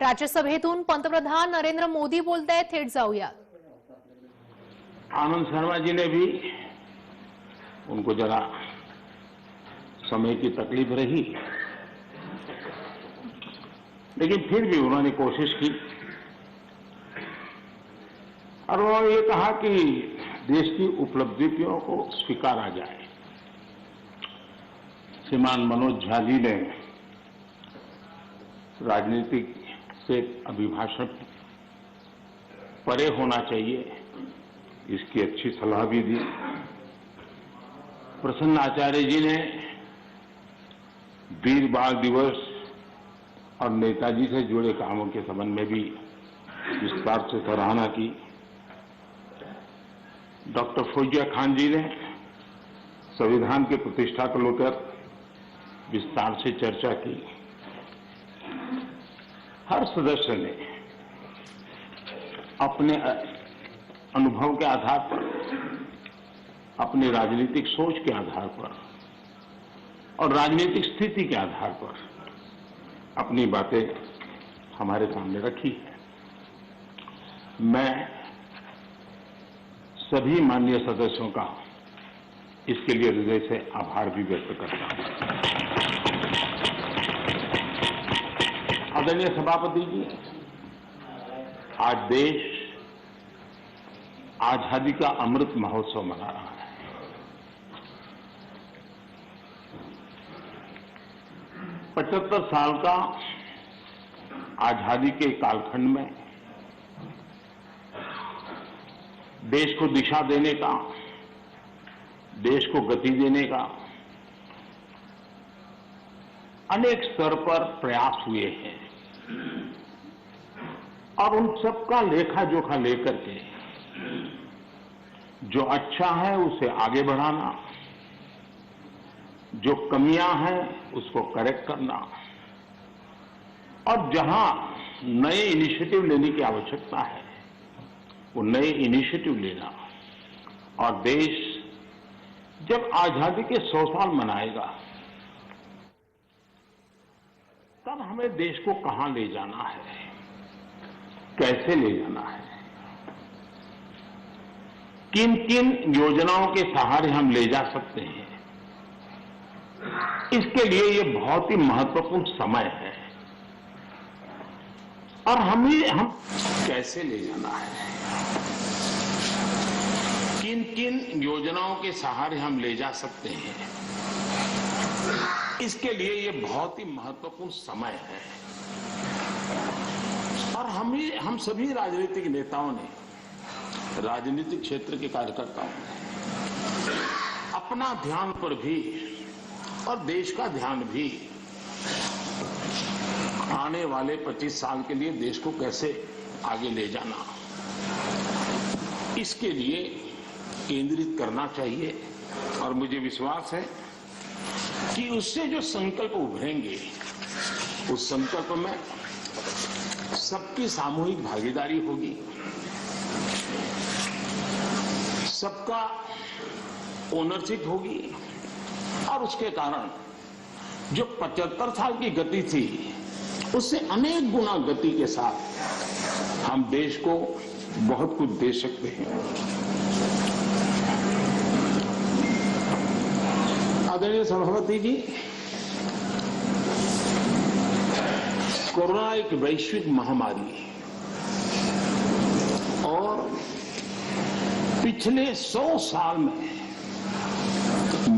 राज्यसभेतून पंतप्रधान नरेंद्र मोदी बोलतायत, थेट जाऊया। आनंद शर्मा जी ने भी, उनको जरा समय की तकलीफ रही, लेकिन फिर भी उन्होंने कोशिश की और उन्होंने ये कहा कि देश की उपलब्धियों को स्वीकारा जाए। श्रीमान मनोज झा जी ने राजनीतिक से अभिभाषण परे होना चाहिए, इसकी अच्छी सलाह भी दी। प्रसन्न आचार्य जी ने वीर बाल दिवस और नेताजी से जुड़े कामों के संबंध में भी विस्तार से सराहना की। डॉक्टर फौजिया खान जी ने संविधान की प्रतिष्ठा को लेकर विस्तार से चर्चा की। हर सदस्य ने अपने अनुभव के आधार पर, अपनी राजनीतिक सोच के आधार पर और राजनीतिक स्थिति के आधार पर अपनी बातें हमारे सामने रखी है। मैं सभी माननीय सदस्यों का इसके लिए हृदय से आभार भी व्यक्त करता हूं। आदरणीय सभापति जी, आज देश आजादी का अमृत महोत्सव मना रहा है। पचहत्तर साल का आजादी के कालखंड में देश को दिशा देने का, देश को गति देने का अनेक स्तर पर प्रयास हुए हैं और उन सबका लेखा जोखा लेकर के जो अच्छा है उसे आगे बढ़ाना, जो कमियां हैं उसको करेक्ट करना और जहां नए इनिशिएटिव लेने की आवश्यकता है वो नए इनिशिएटिव लेना। और देश जब आजादी के 100 साल मनाएगा तब हमें देश को कहां ले जाना है, कैसे ले जाना है, किन किन योजनाओं के सहारे हम ले जा सकते हैं, इसके लिए ये बहुत ही महत्वपूर्ण समय है। और हम कैसे ले जाना है, किन किन योजनाओं के सहारे हम ले जा सकते हैं, इसके लिए ये बहुत ही महत्वपूर्ण समय है। और हम सभी राजनीतिक नेताओं ने, राजनीतिक क्षेत्र के कार्यकर्ताओं ने अपना ध्यान पर भी और देश का ध्यान भी आने वाले 25 साल के लिए देश को कैसे आगे ले जाना, इसके लिए केंद्रित करना चाहिए। और मुझे विश्वास है कि उससे जो संकल्प उभरेंगे उस संकल्प में सबकी सामूहिक भागीदारी होगी, सबका ओनरशिप होगी और उसके कारण जो 75 साल की गति थी उससे अनेक गुना गति के साथ हम देश को बहुत कुछ दे सकते हैं। आदरणीय सभापति जी, कोरोना एक वैश्विक महामारी है और पिछले 100 साल में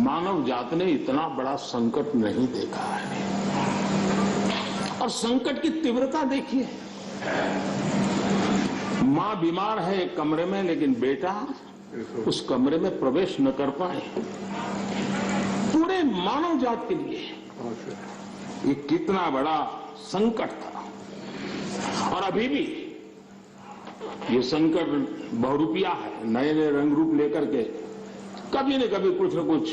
मानव जात ने इतना बड़ा संकट नहीं देखा है। और संकट की तीव्रता देखिए, मां बीमार है एक कमरे में, लेकिन बेटा उस कमरे में प्रवेश न कर पाए। पूरे मानव जात के लिए ये कितना बड़ा संकट था। और अभी भी ये संकट बहुरूपिया है, नए नए रंग रूप लेकर के कभी न कभी कुछ न कुछ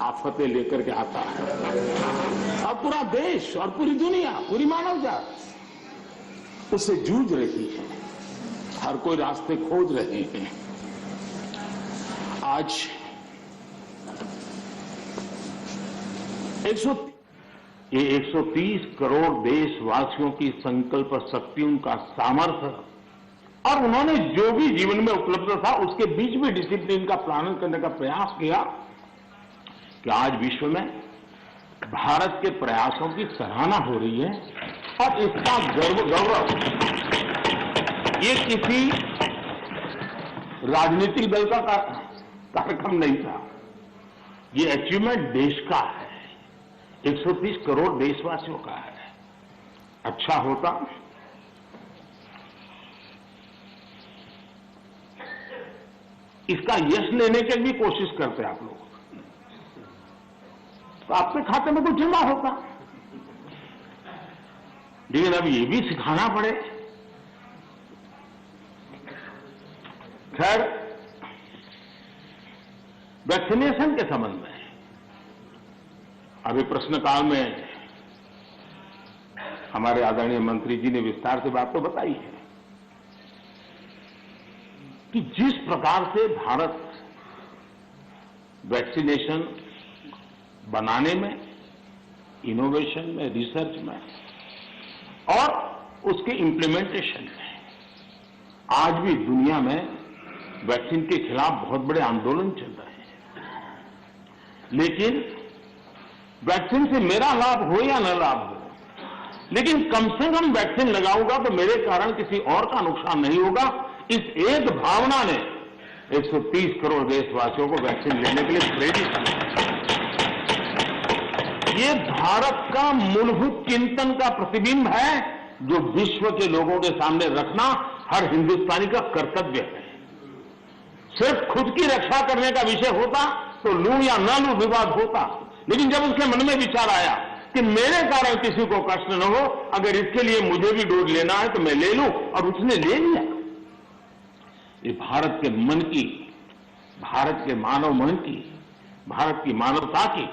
आफतें लेकर के आता है। और पूरा देश और पूरी दुनिया, पूरी मानव जात उससे जूझ रही है, हर कोई रास्ते खोज रहे हैं। आज ये 130 करोड़ देशवासियों की संकल्प शक्ति, उनका सामर्थ्य और उन्होंने जो भी जीवन में उपलब्ध था उसके बीच में डिसिप्लिन का पालन करने का प्रयास किया कि आज विश्व में भारत के प्रयासों की सराहना हो रही है और इसका गौरव ये किसी राजनीतिक दल का कार्यक्रम नहीं था, ये अचीवमेंट देश का है, 130 करोड़ देशवासियों का है। अच्छा होता इसका यश लेने की भी कोशिश करते आप लोग तो आपके खाते में कुछ जमा होता, लेकिन अब ये भी सिखाना पड़े। खैर, वैक्सीनेशन के संबंध में अभी प्रश्नकाल में हमारे आदरणीय मंत्री जी ने विस्तार से बात तो बताई है कि जिस प्रकार से भारत वैक्सीनेशन बनाने में, इनोवेशन में, रिसर्च में और उसके इम्प्लीमेंटेशन में आज भी दुनिया में वैक्सीन के खिलाफ बहुत बड़े आंदोलन चल रहे हैं, लेकिन वैक्सीन से मेरा लाभ हो या न लाभ हो, लेकिन कम से कम वैक्सीन लगाऊंगा तो मेरे कारण किसी और का नुकसान नहीं होगा। इस एक भावना ने 130 करोड़ देशवासियों को वैक्सीन लेने के लिए प्रेरित किया। ये भारत का मूलभूत चिंतन का प्रतिबिंब है जो विश्व के लोगों के सामने रखना हर हिंदुस्तानी का कर्तव्य है। सिर्फ खुद की रक्षा करने का विषय होता तो लूं या न लूं विवाद होता, लेकिन जब उसके मन में विचार आया कि मेरे कारण किसी को कष्ट न हो, अगर इसके लिए मुझे भी डोज लेना है तो मैं ले लूं, और उसने ले लिया। ये भारत के मन की, भारत के मानव मन की, भारत की मानवता की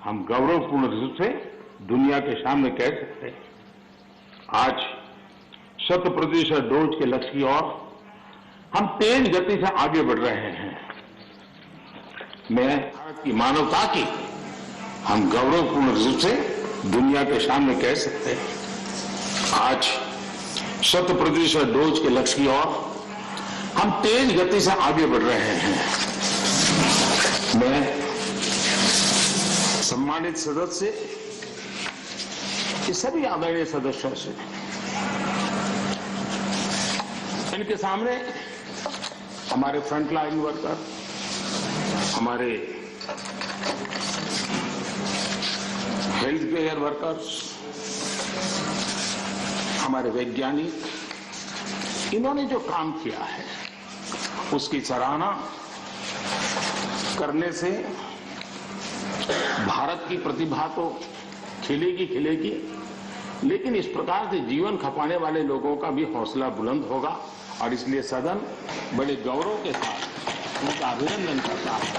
हम गौरवपूर्ण रूप से दुनिया के सामने कह सकते हैं। आज 100% डोज के लक्ष्य की ओर हम तेज गति से आगे बढ़ रहे हैं। मैं भारत की मानवता की हम गौरवपूर्ण रूप से दुनिया के सामने कह सकते हैं। आज 100% डोज के लक्ष्य की ओर हम तेज गति से आगे बढ़ रहे हैं। मैं सम्मानित सदस्य, ये सभी आदरणीय सदस्यों से, इनके सामने हमारे फ्रंटलाइन वर्कर, हमारे हेल्थ केयर वर्कर्स, हमारे वैज्ञानिक, इन्होंने जो काम किया है उसकी सराहना करने से भारत की प्रतिभा तो खिलेगी, लेकिन इस प्रकार से जीवन खपाने वाले लोगों का भी हौसला बुलंद होगा, और इसलिए सदन बड़े गौरव के साथ उनका अभिनंदन करता है,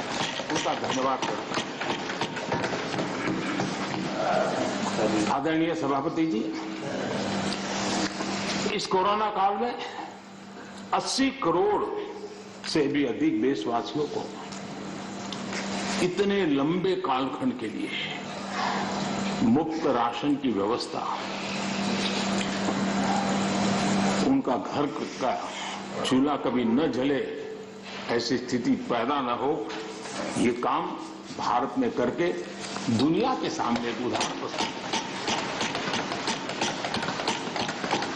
उनका धन्यवाद करता है। आदरणीय सभापति जी, इस कोरोना काल में 80 करोड़ से भी अधिक देशवासियों को इतने लंबे कालखंड के लिए मुफ्त राशन की व्यवस्था, उनका घर का चूल्हा कभी न जले, ऐसी स्थिति पैदा न हो, ये काम भारत ने करके दुनिया के सामने एक उदाहरण प्रस्तुत किया।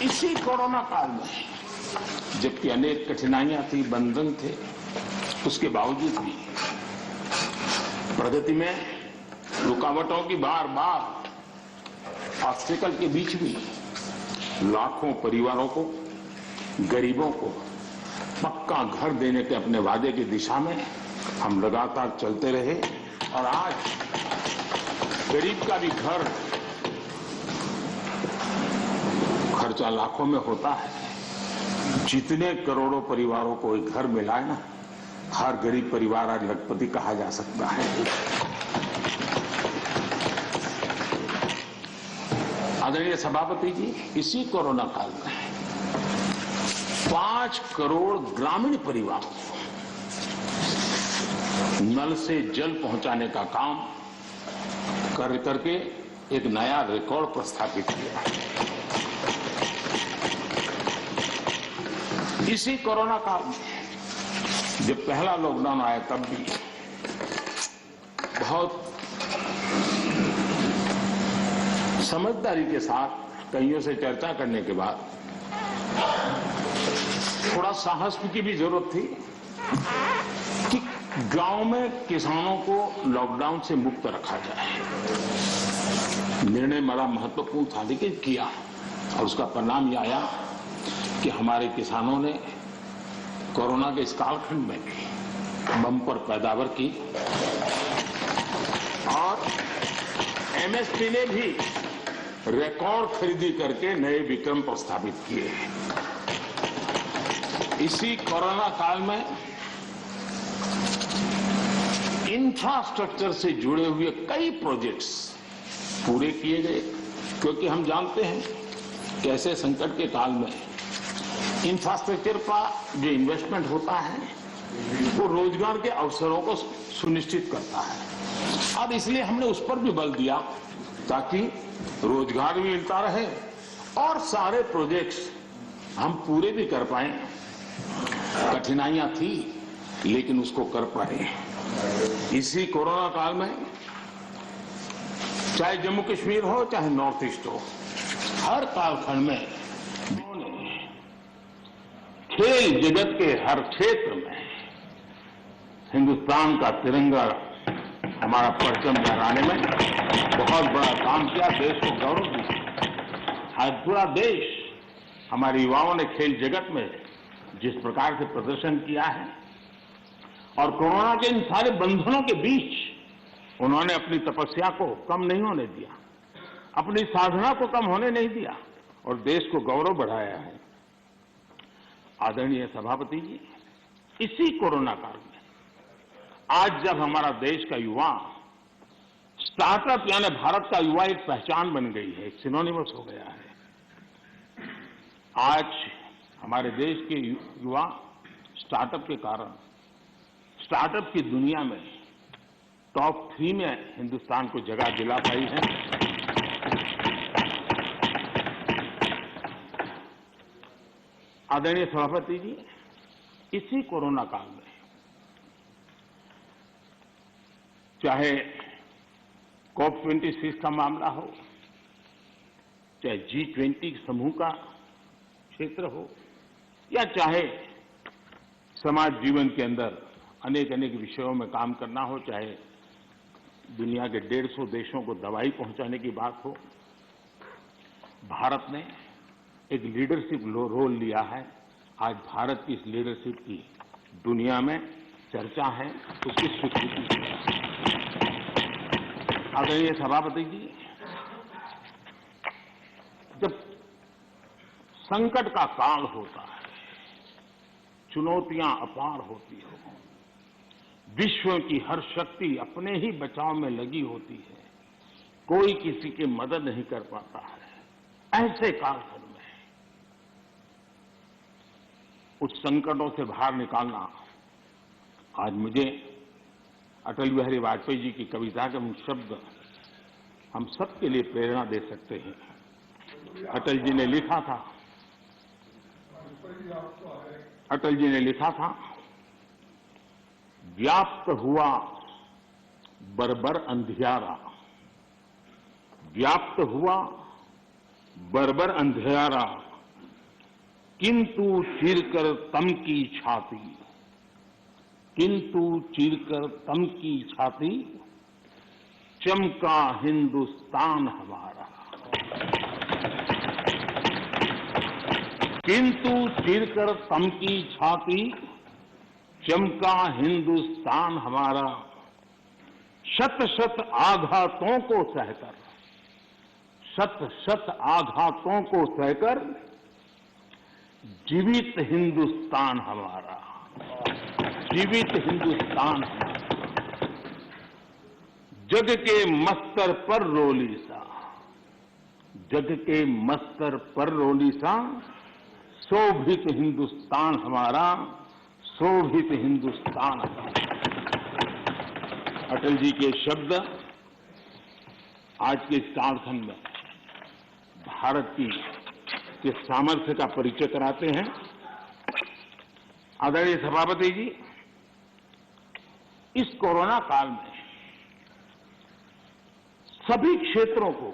इसी कोरोना काल में जबकि अनेक कठिनाइयां थी, बंधन थे, उसके बावजूद भी प्रगति में रुकावटों की बार ऑब्स्टेकल के बीच भी लाखों परिवारों को, गरीबों को पक्का घर देने के अपने वादे की दिशा में हम लगातार चलते रहे, और आज गरीब का भी घर खर्चा लाखों में होता है। जितने करोड़ों परिवारों को एक घर मिला है ना, हर गरीब परिवार आज लखपति कहा जा सकता है। आदरणीय सभापति जी, इसी कोरोना काल में 5 करोड़ ग्रामीण परिवारों को नल से जल पहुंचाने का काम करके एक नया रिकॉर्ड प्रस्थापित किया। इसी कोरोना काल में जब पहला लॉकडाउन आया तब भी बहुत समझदारी के साथ कईयों से चर्चा करने के बाद थोड़ा साहस की भी जरूरत थी कि गांव में किसानों को लॉकडाउन से मुक्त रखा जाए। निर्णय बड़ा महत्वपूर्ण था लेकिन किया, और उसका परिणाम यह आया कि हमारे किसानों ने कोरोना के इस कालखंड में बम्पर पैदावार की और एमएसपी ने भी रिकॉर्ड खरीदी करके नए विक्रम प्रस्थापित किए। इसी कोरोना काल में इंफ्रास्ट्रक्चर से जुड़े हुए कई प्रोजेक्ट्स पूरे किए गए, क्योंकि हम जानते हैं कि ऐसे संकट के काल में इंफ्रास्ट्रक्चर का जो इन्वेस्टमेंट होता है वो रोजगार के अवसरों को सुनिश्चित करता है, और इसलिए हमने उस पर भी बल दिया ताकि रोजगार भी मिलता रहे और सारे प्रोजेक्ट्स हम पूरे भी कर पाए। कठिनाइयां थी लेकिन उसको कर पाए। इसी कोरोना काल में चाहे जम्मू कश्मीर हो चाहे नॉर्थ ईस्ट हो, हर कालखंड में खेल जगत के हर क्षेत्र में हिंदुस्तान का तिरंगा हमारा परचम लहराने में बहुत बड़ा काम किया, देश को गौरव दिया। आज पूरा देश हमारे युवाओं ने खेल जगत में जिस प्रकार से प्रदर्शन किया है और कोरोना के इन सारे बंधनों के बीच उन्होंने अपनी तपस्या को कम नहीं होने दिया, अपनी साधना को कम होने नहीं दिया और देश को गौरव बढ़ाया है। आदरणीय सभापति जी, इसी कोरोना काल में आज जब हमारा देश का युवा स्टार्टअप यानी भारत का युवा एक पहचान बन गई है, एक सिनोनिमस हो गया है। आज हमारे देश के युवा स्टार्टअप के कारण स्टार्टअप की दुनिया में टॉप 3 में हिंदुस्तान को जगह दिला पाई है। आदरणीय सभापति जी, इसी कोरोना काल में चाहे COP26 का मामला हो, चाहे G20 समूह का क्षेत्र हो, या चाहे समाज जीवन के अंदर अनेक अनेक विषयों में काम करना हो, चाहे दुनिया के 150 देशों को दवाई पहुंचाने की बात हो, भारत ने एक लीडरशिप रोल लिया है। आज भारत की इस लीडरशिप की दुनिया में चर्चा है, उसकी स्वीकृति है। आदरणीय सभापति जी, जब संकट का काल होता है, चुनौतियां अपार होती हो, विश्व की हर शक्ति अपने ही बचाव में लगी होती है, कोई किसी की मदद नहीं कर पाता है, ऐसे कालखंड में उस संकटों से बाहर निकालना, आज मुझे अटल बिहारी वाजपेयी जी की कविता के शब्द हम सबके लिए प्रेरणा दे सकते हैं। अटल जी ने लिखा था, व्याप्त हुआ बर्बर अंधियारा, व्याप्त हुआ बर्बर अंधियारा, किंतु चीरकर तम की छाती, किंतु चीरकर तम की छाती, चमका हिंदुस्तान हमारा। किंतु चीरकर तम की छाती, चमका हिंदुस्तान हमारा, शत शत आघातों को सहकर, शत शत आघातों को सहकर, जीवित हिंदुस्तान हमारा, जीवित हिंदुस्तान हमारा। जग के मस्तर पर रोली सा, जग के मस्तर पर रोली सा, शोभित हिंदुस्तान हमारा, शोभित हिंदुस्तान हमारा। अटल जी के शब्द आज के इस कालखंड में भारत के सामर्थ्य का परिचय कराते हैं। आदरणीय सभापति जी, इस कोरोना काल में सभी क्षेत्रों को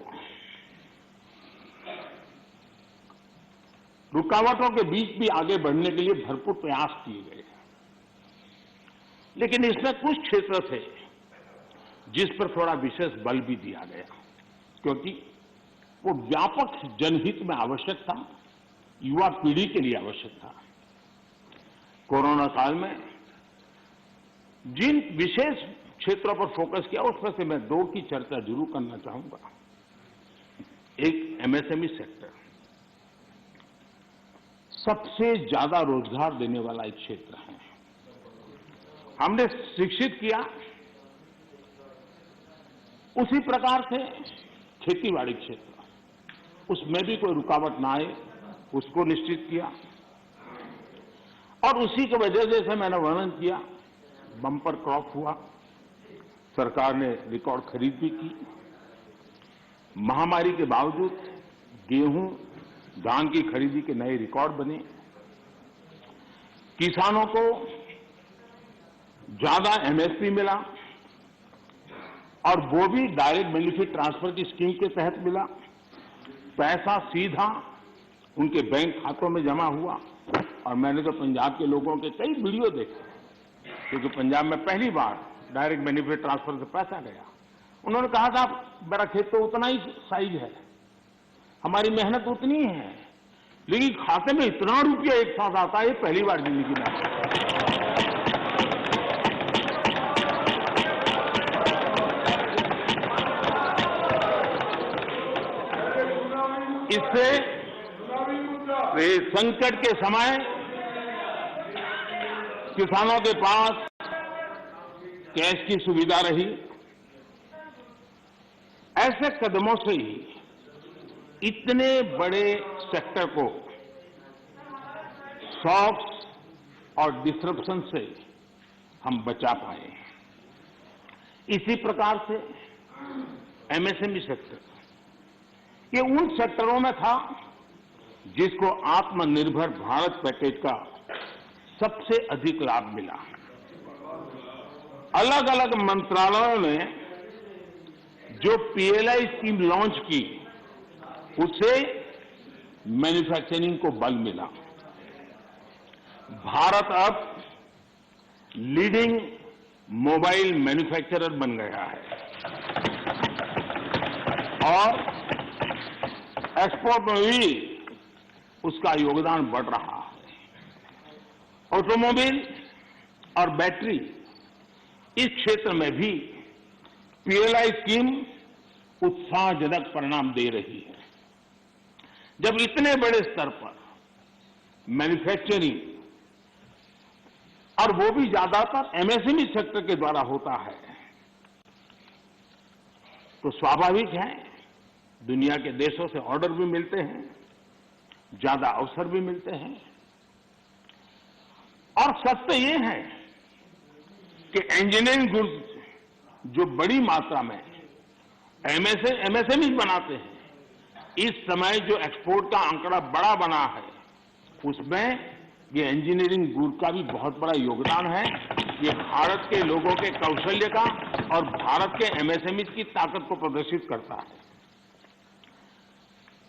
रुकावटों के बीच भी आगे बढ़ने के लिए भरपूर प्रयास किए गए, लेकिन इसमें कुछ क्षेत्र थे जिस पर थोड़ा विशेष बल भी दिया गया, क्योंकि वो व्यापक जनहित में आवश्यक था, युवा पीढ़ी के लिए आवश्यक था। कोरोना काल में जिन विशेष क्षेत्रों पर फोकस किया उसमें से मैं 2 की चर्चा जरूर करना चाहूंगा। एक एमएसएमई सेक्टर, सबसे ज्यादा रोजगार देने वाला एक क्षेत्र है। हमने शिक्षित किया, उसी प्रकार से खेतीबाड़ी क्षेत्र, उसमें भी कोई रुकावट ना आए उसको निश्चित किया, और उसी की वजह से जैसे मैंने वर्णन किया, बम्पर क्रॉप हुआ, सरकार ने रिकॉर्ड खरीद भी की। महामारी के बावजूद गेहूं, धान की खरीदी के नए रिकॉर्ड बने। किसानों को ज्यादा एमएसपी मिला, और वो भी डायरेक्ट बेनिफिट ट्रांसफर की स्कीम के तहत मिला। पैसा सीधा उनके बैंक खातों में जमा हुआ। और मैंने तो पंजाब के लोगों के कई वीडियो देखे, क्योंकि पंजाब में पहली बार डायरेक्ट बेनिफिट ट्रांसफर से पैसा गया। उन्होंने कहा था, मेरा खेत तो उतना ही साइज है, हमारी मेहनत उतनी ही है, लेकिन खाते में इतना रुपया एक साथ आता है, ये पहली बार जिंदगी में आता है। इससे संकट के समय किसानों के पास कैश की सुविधा रही। ऐसे कदमों से ही इतने बड़े सेक्टर को शॉक्स और डिसरप्शन से हम बचा पाए। इसी प्रकार से एमएसएमई सेक्टर, ये उन सेक्टरों में था जिसको आत्मनिर्भर भारत पैकेज का सबसे अधिक लाभ मिला। अलग अलग मंत्रालयों ने जो पीएलआई स्कीम लॉन्च की, उससे मैन्युफैक्चरिंग को बल मिला। भारत अब लीडिंग मोबाइल मैन्युफैक्चरर बन गया है, और एक्सपोर्ट में भी उसका योगदान बढ़ रहा है। ऑटोमोबाइल और बैटरी, इस क्षेत्र में भी पीएलआई स्कीम उत्साहजनक परिणाम दे रही है। जब इतने बड़े स्तर पर मैन्युफैक्चरिंग, और वो भी ज्यादातर एमएसएमई सेक्टर के द्वारा होता है, तो स्वाभाविक है दुनिया के देशों से ऑर्डर भी मिलते हैं, ज्यादा अवसर भी मिलते हैं। और सत्य ये है कि इंजीनियरिंग गुड्स जो बड़ी मात्रा में एमएसएमई बनाते हैं, इस समय जो एक्सपोर्ट का आंकड़ा बड़ा बना है, उसमें ये इंजीनियरिंग गुड का भी बहुत बड़ा योगदान है। ये भारत के लोगों के कौशल्य का और भारत के एमएसएमई की ताकत को प्रदर्शित करता है।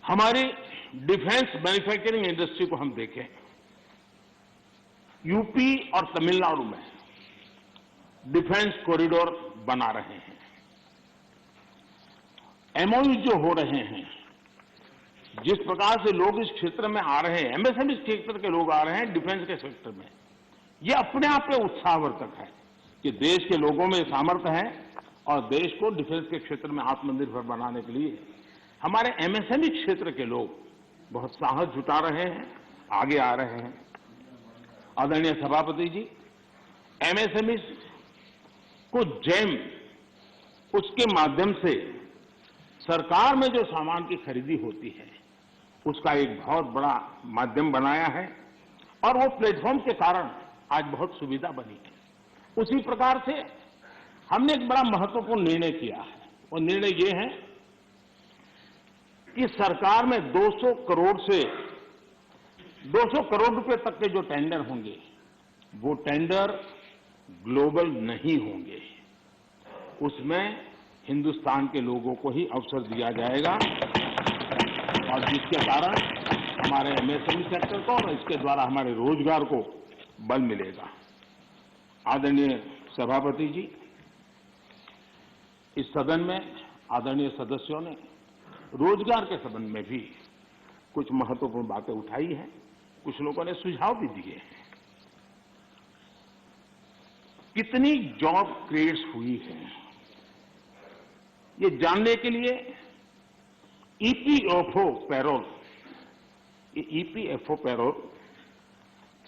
हमारी डिफेंस मैन्युफैक्चरिंग इंडस्ट्री को हम देखें, यूपी और तमिलनाडु में डिफेंस कॉरिडोर बना रहे हैं। एमओयू जो हो रहे हैं, जिस प्रकार से लोग इस क्षेत्र में आ रहे हैं, एमएसएमई क्षेत्र के लोग आ रहे हैं डिफेंस के सेक्टर में, ये अपने आप में उत्साहवर्धक है कि देश के लोगों में सामर्थ्य है, और देश को डिफेंस के क्षेत्र में आत्मनिर्भर बनाने के लिए हमारे एमएसएमई क्षेत्र के लोग बहुत साहस जुटा रहे हैं, आगे आ रहे हैं। आदरणीय सभापति जी, एमएसएमई को जेम, उसके माध्यम से सरकार में जो सामान की खरीदी होती है, उसका एक बहुत बड़ा माध्यम बनाया है, और वो प्लेटफॉर्म के कारण आज बहुत सुविधा बनी है। उसी प्रकार से हमने एक बड़ा महत्वपूर्ण निर्णय किया है। वो निर्णय ये है कि सरकार में 200 करोड़ से 200 करोड़ रुपए तक के जो टेंडर होंगे वो टेंडर ग्लोबल नहीं होंगे। उसमें हिंदुस्तान के लोगों को ही अवसर दिया जाएगा और जिसके कारण हमारे एमएसएमई सेक्टर को और इसके द्वारा हमारे रोजगार को बल मिलेगा। आदरणीय सभापति जी, इस सदन में आदरणीय सदस्यों ने रोजगार के संबंध में भी कुछ महत्वपूर्ण बातें उठाई हैं, कुछ लोगों ने सुझाव भी दिए हैं। कितनी जॉब क्रिएट्स हुई है ये जानने के लिए ईपीएफओ पैरोल, ये ईपीएफओ पैरोल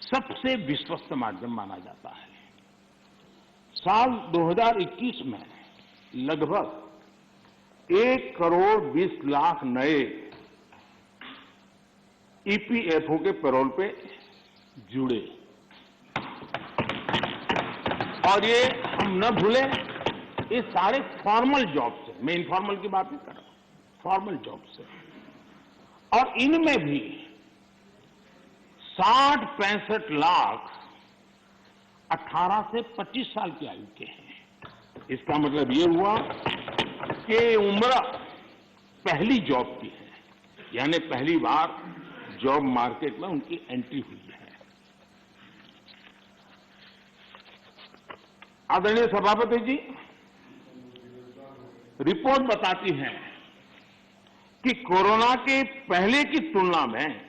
सबसे विश्वस्त माध्यम माना जाता है। साल 2021 में लगभग 1 करोड़ 20 लाख नए ईपीएफओ के पैरोल पे जुड़े और ये हम न भूलें, ये सारे फॉर्मल जॉब से, मैं इनफॉर्मल की बात नहीं कर रहा हूं, फॉर्मल जॉब से, और इनमें भी 60-65 लाख 18 से 25 साल की आयु के हैं। इसका मतलब ये हुआ कि उम्र पहली जॉब की है, यानी पहली बार जॉब मार्केट में उनकी एंट्री हुई है। आदरणीय सभापति जी, रिपोर्ट बताती है कि कोरोना के पहले की तुलना में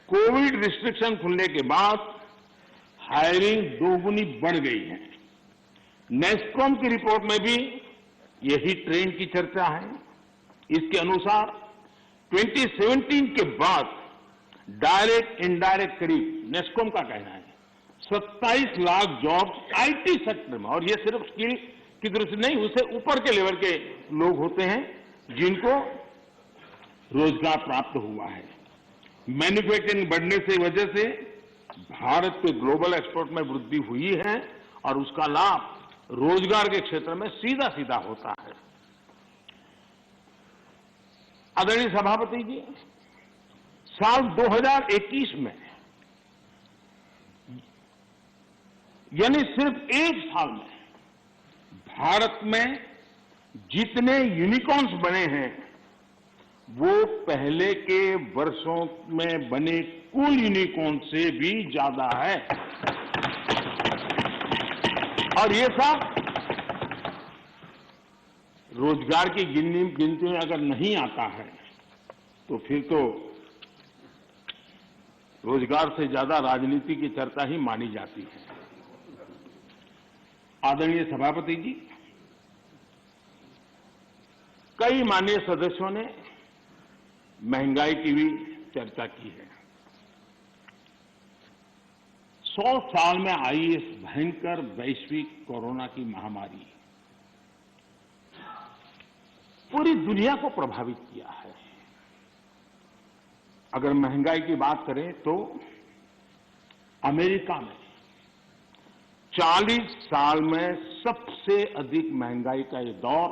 कोविड रिस्ट्रिक्शन खुलने के बाद हायरिंग दोगुनी बढ़ गई है। नेस्कॉम की रिपोर्ट में भी यही ट्रेंड की चर्चा है। इसके अनुसार 2017 के बाद डायरेक्ट इनडायरेक्ट करीब, नेस्कॉम का कहना है, 27 लाख जॉब आईटी सेक्टर में, और ये सिर्फ स्किल की दृष्टि नहीं, उससे ऊपर के लेवल के लोग होते हैं जिनको रोजगार प्राप्त हुआ है। मैन्युफैक्चरिंग बढ़ने से वजह से भारत के ग्लोबल एक्सपोर्ट में वृद्धि हुई है और उसका लाभ रोजगार के क्षेत्र में सीधा सीधा होता है। आदरणीय सभापति जी, साल 2021 में, यानी सिर्फ एक साल में भारत में जितने यूनिकॉर्न्स बने हैं वो पहले के वर्षों में बने कुल यूनिकॉर्न से भी ज्यादा है। और ये सब रोजगार की गिनती में अगर नहीं आता है तो फिर तो रोजगार से ज्यादा राजनीति की चर्चा ही मानी जाती है। आदरणीय सभापति जी, कई माननीय सदस्यों ने महंगाई की भी चर्चा की है। 100 साल में आई इस भयंकर वैश्विक कोरोना की महामारी पूरी दुनिया को प्रभावित किया है। अगर महंगाई की बात करें तो अमेरिका में 40 साल में सबसे अधिक महंगाई का ये दौर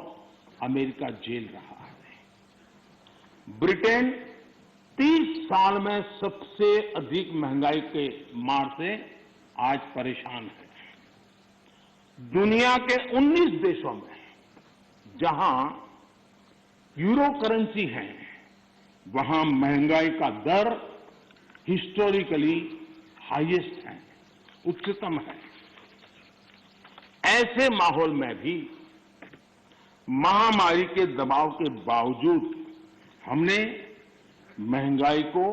अमेरिका झेल रहा है। ब्रिटेन 30 साल में सबसे अधिक महंगाई के मार से आज परेशान है। दुनिया के 19 देशों में जहां यूरो करेंसी है वहां महंगाई का दर हिस्टोरिकली हाईएस्ट है, उच्चतम है। ऐसे माहौल में भी महामारी के दबाव के बावजूद हमने महंगाई को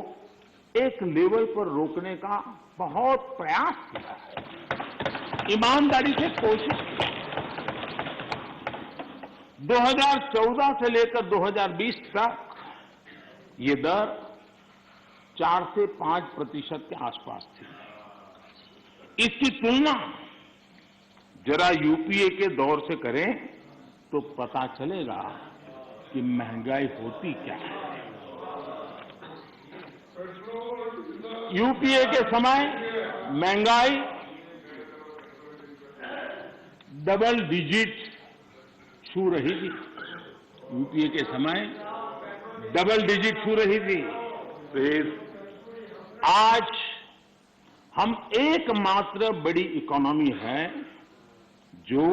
एक लेवल पर रोकने का बहुत प्रयास किया है, ईमानदारी से कोशिश की। 2014 से लेकर 2020 तक ये दर 4 से 5% के आसपास थी। इसकी तुलना जरा यूपीए के दौर से करें तो पता चलेगा कि महंगाई होती क्या है। यूपीए के समय महंगाई डबल डिजिट छू रही थी। यूपीए के समय डबल डिजिट छू रही थी, फिर आज हम एकमात्र बड़ी इकोनॉमी है जो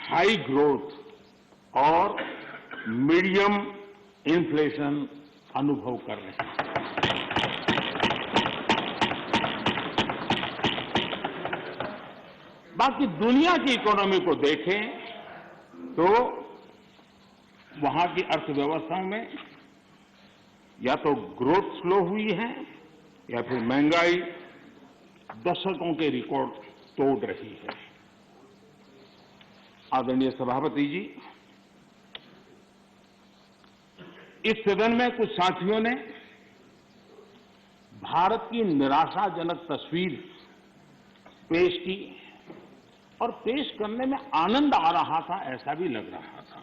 हाई ग्रोथ और मीडियम इन्फ्लेशन अनुभव कर रहे हैं। बाकी दुनिया की इकोनॉमी को देखें तो वहां की अर्थव्यवस्था में या तो ग्रोथ स्लो हुई है या फिर महंगाई दशकों के रिकॉर्ड तोड़ रही है। आदरणीय सभापति जी, इस सदन में कुछ साथियों ने भारत की निराशाजनक तस्वीर पेश की और पेश करने में आनंद आ रहा था, ऐसा भी लग रहा था।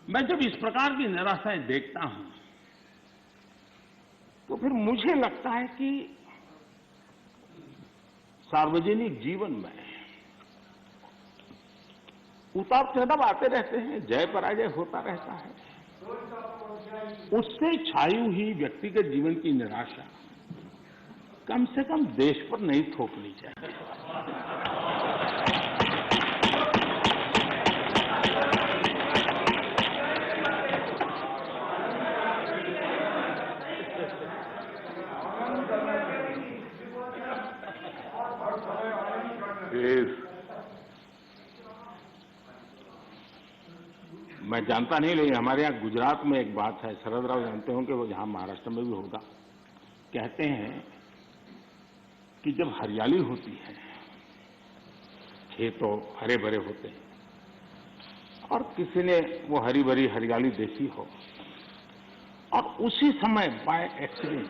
मैं जब इस प्रकार की निराशाएं देखता हूं तो फिर मुझे लगता है कि सार्वजनिक जीवन में उतार चढ़ाव आते रहते हैं, जय पराजय होता रहता है। उससे छाई हुई व्यक्तिगत जीवन की निराशा कम से कम देश पर नहीं थोपनी चाहिए। मैं जानता नहीं, लेकिन हमारे यहाँ गुजरात में एक बात है, शरद राव जानते होंगे, वो यहाँ महाराष्ट्र में भी होगा। कहते हैं कि जब हरियाली होती है, खेतों हरे भरे होते हैं और किसी ने वो हरी भरी हरियाली देखी हो और उसी समय बाय एक्सीडेंट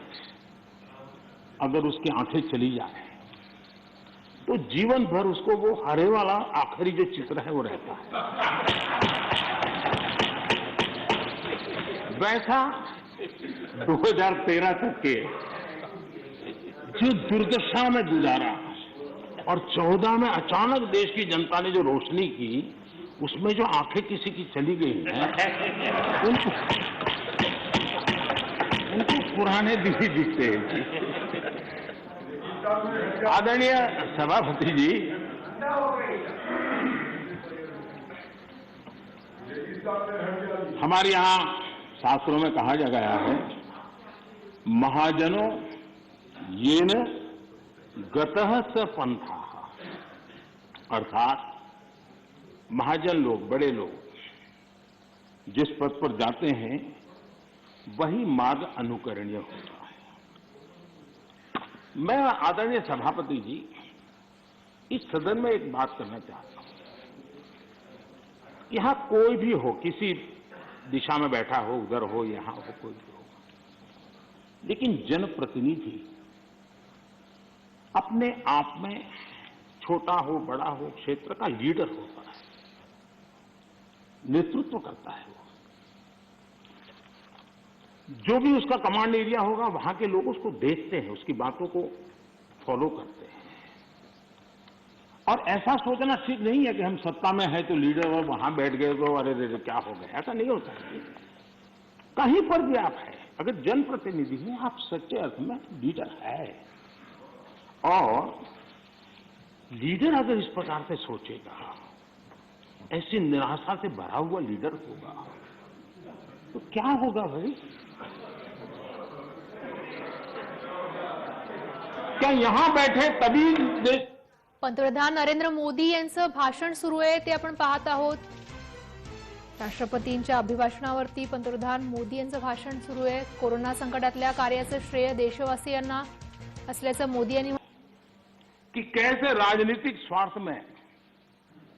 अगर उसकी आंखें चली जाए तो जीवन भर उसको वो हरे वाला आखिरी जो चित्र है वो रहता है। वैसा 2013 तक के जो दुर्दशा में गुजारा और 14 में अचानक देश की जनता ने जो रोशनी की, उसमें जो आंखें किसी की चली गई हैं, उनको पुराने दिन ही दिखते हैं। आदरणीय सभापति जी, हमारे यहाँ शास्त्रों में कहा गया है, महाजनों येन गतः स पंथा, अर्थात महाजन लोग, बड़े लोग जिस पथ पर जाते हैं वही मार्ग अनुकरणीय होता है। मैं आदरणीय सभापति जी इस सदन में एक बात करना चाहता हूं। यहां कोई भी हो, किसी दिशा में बैठा हो, उधर हो, यहां हो, कोई भी हो, लेकिन जनप्रतिनिधि अपने आप में छोटा हो बड़ा हो क्षेत्र का लीडर होता है, नेतृत्व करता है। वो जो भी उसका कमांड एरिया होगा वहां के लोग उसको देखते हैं, उसकी बातों को फॉलो करते हैं। और ऐसा सोचना ठीक नहीं है कि हम सत्ता में है तो लीडर और वहां बैठ गए तो अरे रे क्या हो गया, ऐसा नहीं होता है। कहीं पर भी आप है, अगर जनप्रतिनिधि हैं, आप सच्चे अर्थ में लीडर है। और लीडर अगर इस प्रकार से सोचेगा, ऐसी निराशा से भरा हुआ लीडर होगा, तो क्या होगा भाई? क्या यहां बैठे तभी देश? पंतप्रधान नरेंद्र मोदी यांचं भाषण सुरू आहे, ते आपण पाहत आहोत। राष्ट्रपतींच्या अभिभाषणावरती पंतप्रधान मोदी यांचं भाषण सुरू आहे। कोरोना संकटातल्या कार्याचं श्रेय देशवासियांना असल्याचं मोदी यांनी कि कैसे राजनीतिक स्वार्थ में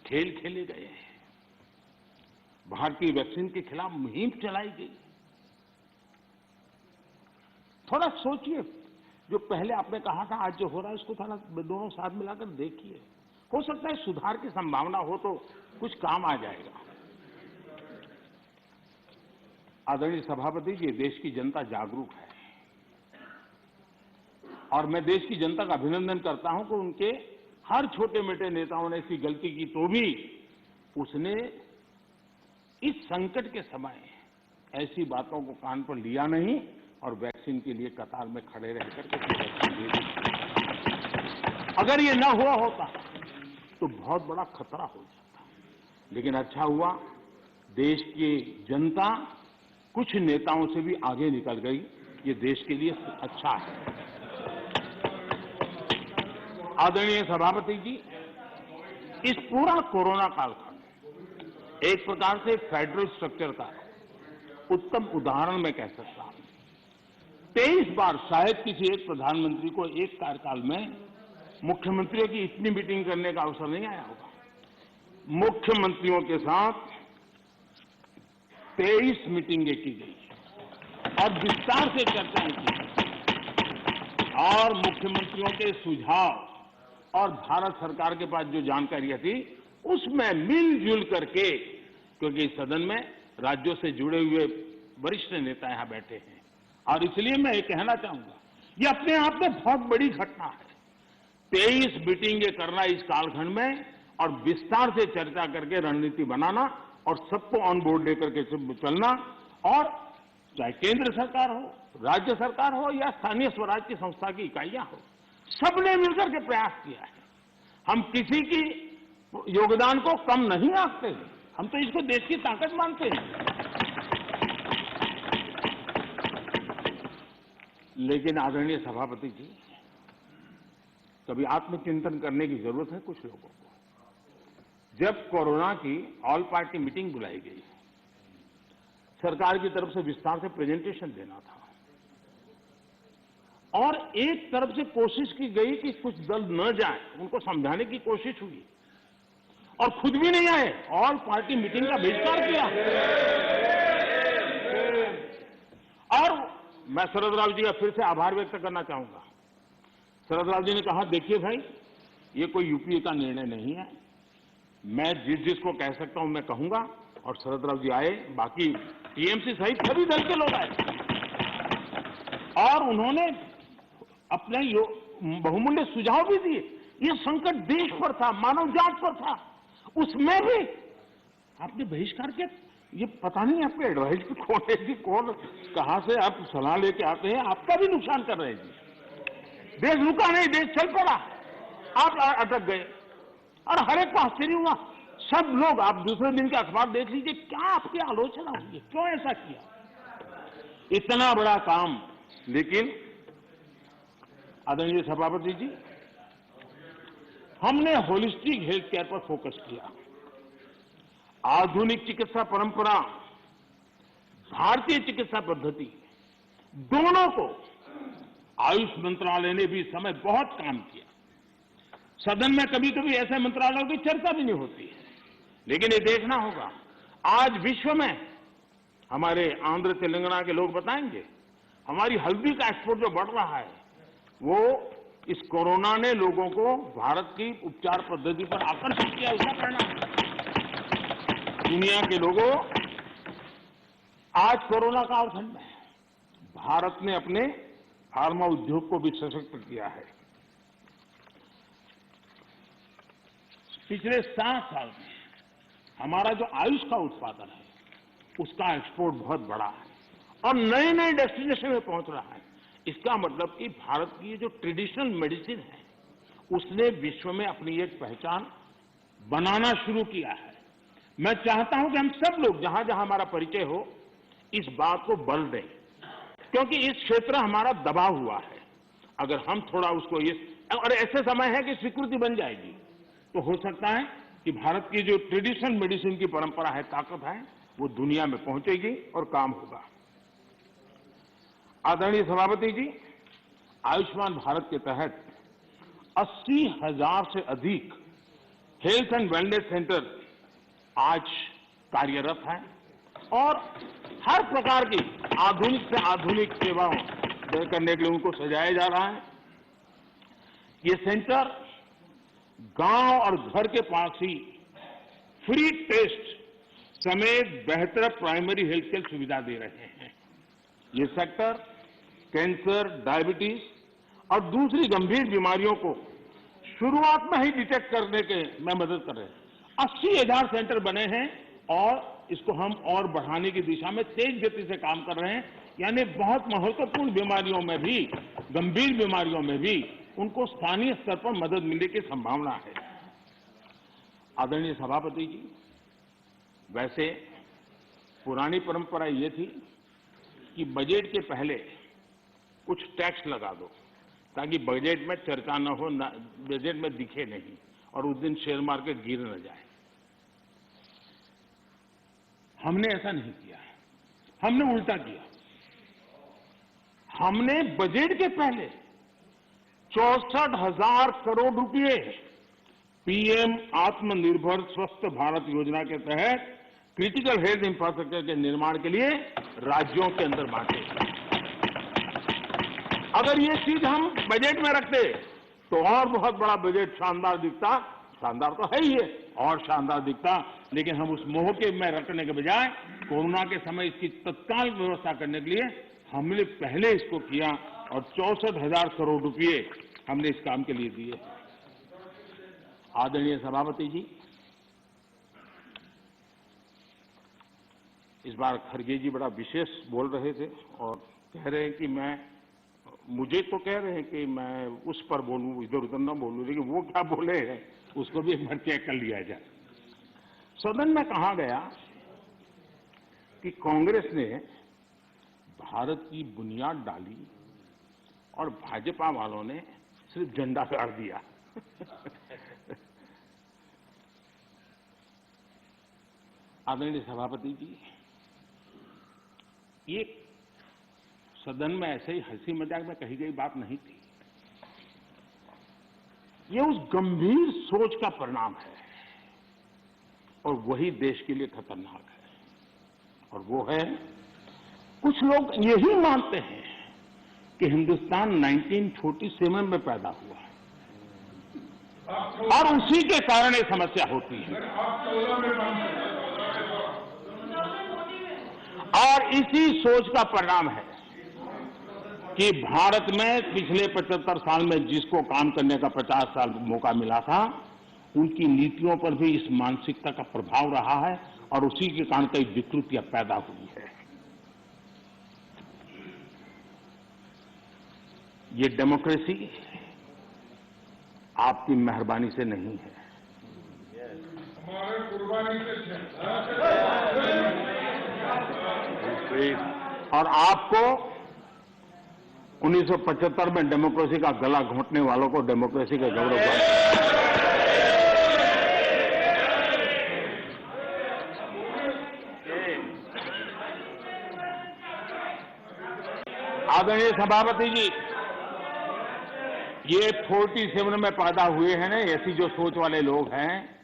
खेल खेले गए, भारतीय वैक्सीन के खिलाफ मुहिम चलाई गई। थोड़ा सोचिए, जो पहले आपने कहा था आज जो हो रहा है उसको थोड़ा दोनों साथ मिलाकर देखिए, हो सकता है सुधार की संभावना हो तो कुछ काम आ जाएगा। आदरणीय सभापति जी, देश की जनता जागरूक है और मैं देश की जनता का अभिनंदन करता हूं कि उनके हर छोटे मोटे नेताओं ने ऐसी गलती की तो भी उसने इस संकट के समय ऐसी बातों को कान पर लिया नहीं और वैक्सीन के लिए कतार में खड़े रह करके वैक्सीन दे दी। अगर ये ना हुआ होता तो बहुत बड़ा खतरा हो जाता। लेकिन अच्छा हुआ, देश की जनता कुछ नेताओं से भी आगे निकल गई। ये देश के लिए अच्छा है। आदरणीय सभापति जी, इस पूरा कोरोना कालखंड एक प्रकार से फेडरल स्ट्रक्चर का उत्तम उदाहरण मैं कह सकता हूं। 23 बार शायद किसी एक प्रधानमंत्री को एक कार्यकाल में मुख्यमंत्रियों की इतनी मीटिंग करने का अवसर नहीं आया होगा। मुख्यमंत्रियों के साथ 23 मीटिंगें की गई और विस्तार से चर्चाएं की और मुख्यमंत्रियों के सुझाव और भारत सरकार के पास जो जानकारियां थी उसमें मिलजुल करके, क्योंकि इस सदन में राज्यों से जुड़े हुए वरिष्ठ नेता यहां बैठे हैं और इसलिए मैं ये कहना चाहूंगा, ये अपने आप में बहुत बड़ी घटना है। 23 मीटिंगें करना इस कालखंड में और विस्तार से चर्चा करके रणनीति बनाना और सबको ऑन बोर्ड लेकर के चलना, और चाहे केंद्र सरकार हो, राज्य सरकार हो या स्थानीय स्वराज की संस्था की इकाइयां हो, सबने मिलकर के प्रयास किया है। हम किसी की योगदान को कम नहीं आंकते, हम तो इसको देश की ताकत मानते हैं। लेकिन आदरणीय सभापति जी, कभी आत्मचिंतन करने की जरूरत है कुछ लोगों को। जब कोरोना की ऑल पार्टी मीटिंग बुलाई गई, सरकार की तरफ से विस्तार से प्रेजेंटेशन देना था और एक तरफ से कोशिश की गई कि कुछ दल न जाए, उनको समझाने की कोशिश हुई और खुद भी नहीं आए, ऑल पार्टी मीटिंग का बहिष्कार किया। और मैं शरद राव जी का फिर से आभार व्यक्त करना चाहूंगा। शरद राव जी ने कहा, देखिए भाई, ये कोई यूपीए का निर्णय नहीं है, मैं जिसको कह सकता हूं मैं कहूंगा। और शरद राव जी आए, बाकी टीएमसी सहित सभी दल के लोग आए और उन्होंने अपने बहुमूल्य सुझाव भी दिए। ये संकट देश पर था, मानव जात पर था, उसमें भी आपने बहिष्कार किया। ये पता नहीं आपके एडवाइस कौन है जी, कौन कहां से आप सलाह लेके आते हैं, आपका भी नुकसान कर रहे हैं जी। देश रुका नहीं, देश चल पड़ा, आप अटक गए और हर एक को आश्चर्य हुआ। सब लोग, आप दूसरे दिन के अखबार देख लीजिए, क्या आपकी आलोचना हुई, क्यों ऐसा किया, इतना बड़ा काम। लेकिन आदरणीय सभापति जी, हमने होलिस्टिक हेल्थ केयर पर फोकस किया। आधुनिक चिकित्सा परंपरा, भारतीय चिकित्सा पद्धति, दोनों को आयुष मंत्रालय ने भी इस समय बहुत काम किया। सदन में कभी कभी ऐसे मंत्रालयों की चर्चा भी नहीं होती है, लेकिन ये देखना होगा, आज विश्व में हमारे आंध्र तेलंगाना के लोग बताएंगे, हमारी हल्दी का एक्सपोर्ट जो बढ़ रहा है, वो इस कोरोना ने लोगों को भारत की उपचार पद्धति पर आकर्षित किया, उसका परिणाम है। दुनिया के लोगों, आज कोरोना कालखंड में भारत ने अपने फार्मा उद्योग को भी सशक्त किया है। पिछले 7 साल में हमारा जो आयुष का उत्पादन है, उसका एक्सपोर्ट बहुत बड़ा है और नए नए डेस्टिनेशन में पहुंच रहा है। इसका मतलब कि भारत की जो ट्रेडिशनल मेडिसिन है, उसने विश्व में अपनी एक पहचान बनाना शुरू किया है। मैं चाहता हूं कि हम सब लोग जहां जहां हमारा परिचय हो, इस बात को बल दें, क्योंकि इस क्षेत्र हमारा दबा हुआ है। अगर हम थोड़ा उसको और ऐसे समय है कि स्वीकृति बन जाएगी, तो हो सकता है कि भारत की जो ट्रेडिशनल मेडिसिन की परंपरा है, ताकत है, वो दुनिया में पहुंचेगी और काम होगा। आदरणीय सभापति जी, आयुष्मान भारत के तहत 80,000 से अधिक हेल्थ एंड वेलनेस सेंटर आज कार्यरत हैं और हर प्रकार की आधुनिक से आधुनिक सेवाओं करने के लिए उनको सजाया जा रहा है। ये सेंटर गांव और घर के पास ही फ्री टेस्ट समेत बेहतर प्राइमरी हेल्थ केयर सुविधा दे रहे हैं। ये सेक्टर कैंसर, डायबिटीज और दूसरी गंभीर बीमारियों को शुरुआत में ही डिटेक्ट करने के में मदद कर रहे हैं। 80,000 सेंटर बने हैं और इसको हम और बढ़ाने की दिशा में तेज गति से काम कर रहे हैं। यानी बहुत महत्वपूर्ण बीमारियों में भी, गंभीर बीमारियों में भी उनको स्थानीय स्तर पर मदद मिलने की संभावना है। आदरणीय सभापति जी, वैसे पुरानी परंपरा ये थी कि बजट के पहले कुछ टैक्स लगा दो ताकि बजट में चर्चा न हो, बजट में दिखे नहीं और उस दिन शेयर मार्केट गिर न जाए। हमने ऐसा नहीं किया, हमने उल्टा किया। हमने बजट के पहले 64,000 करोड़ रुपए पीएम आत्मनिर्भर स्वस्थ भारत योजना के तहत क्रिटिकल हेल्थ इंफ्रास्ट्रक्चर के निर्माण के लिए राज्यों के अंदर बांटे। अगर ये चीज हम बजट में रखते तो और बहुत बड़ा बजट शानदार दिखता, शानदार तो है ही है, और शानदार दिखता। लेकिन हम उस मोह के में रखने के बजाय कोरोना के समय इसकी तत्काल व्यवस्था करने के लिए हमने पहले इसको किया और 64,000 करोड़ रुपए हमने इस काम के लिए दिए। आदरणीय सभापति जी, इस बार खड़गे जी बड़ा विशेष बोल रहे थे और कह रहे हैं कि मुझे तो कह रहे हैं कि मैं उस पर बोलूं, इधर उधर न बोलूं, लेकिन वो क्या बोले हैं उसको भी एक बार चेक कर लिया जाए। सदन में कहा गया कि कांग्रेस ने भारत की बुनियाद डाली और भाजपा वालों ने सिर्फ झंडा गाड़ दिया। आदरणीय सभापति जी, ये सदन में ऐसे ही हंसी मजाक में कही गई बात नहीं थी। ये उस गंभीर सोच का परिणाम है और वही देश के लिए खतरनाक है। और वो है, कुछ लोग यही मानते हैं कि हिंदुस्तान 1947 में पैदा हुआ और उसी के कारण ये समस्या होती है। और इसी सोच का परिणाम है कि भारत में पिछले 75 साल में जिसको काम करने का 50 साल मौका मिला था, उनकी नीतियों पर भी इस मानसिकता का प्रभाव रहा है और उसी के कारण कई विकृतियां पैदा हुई है। ये डेमोक्रेसी आपकी मेहरबानी से नहीं है, हमारे कुर्बानी से। और आपको 1975 में डेमोक्रेसी का गला घोंटने वालों को डेमोक्रेसी का गौरव आदरणीय सभापति जी, ये 47 में पैदा हुए हैं ना, ऐसी जो सोच वाले लोग हैं,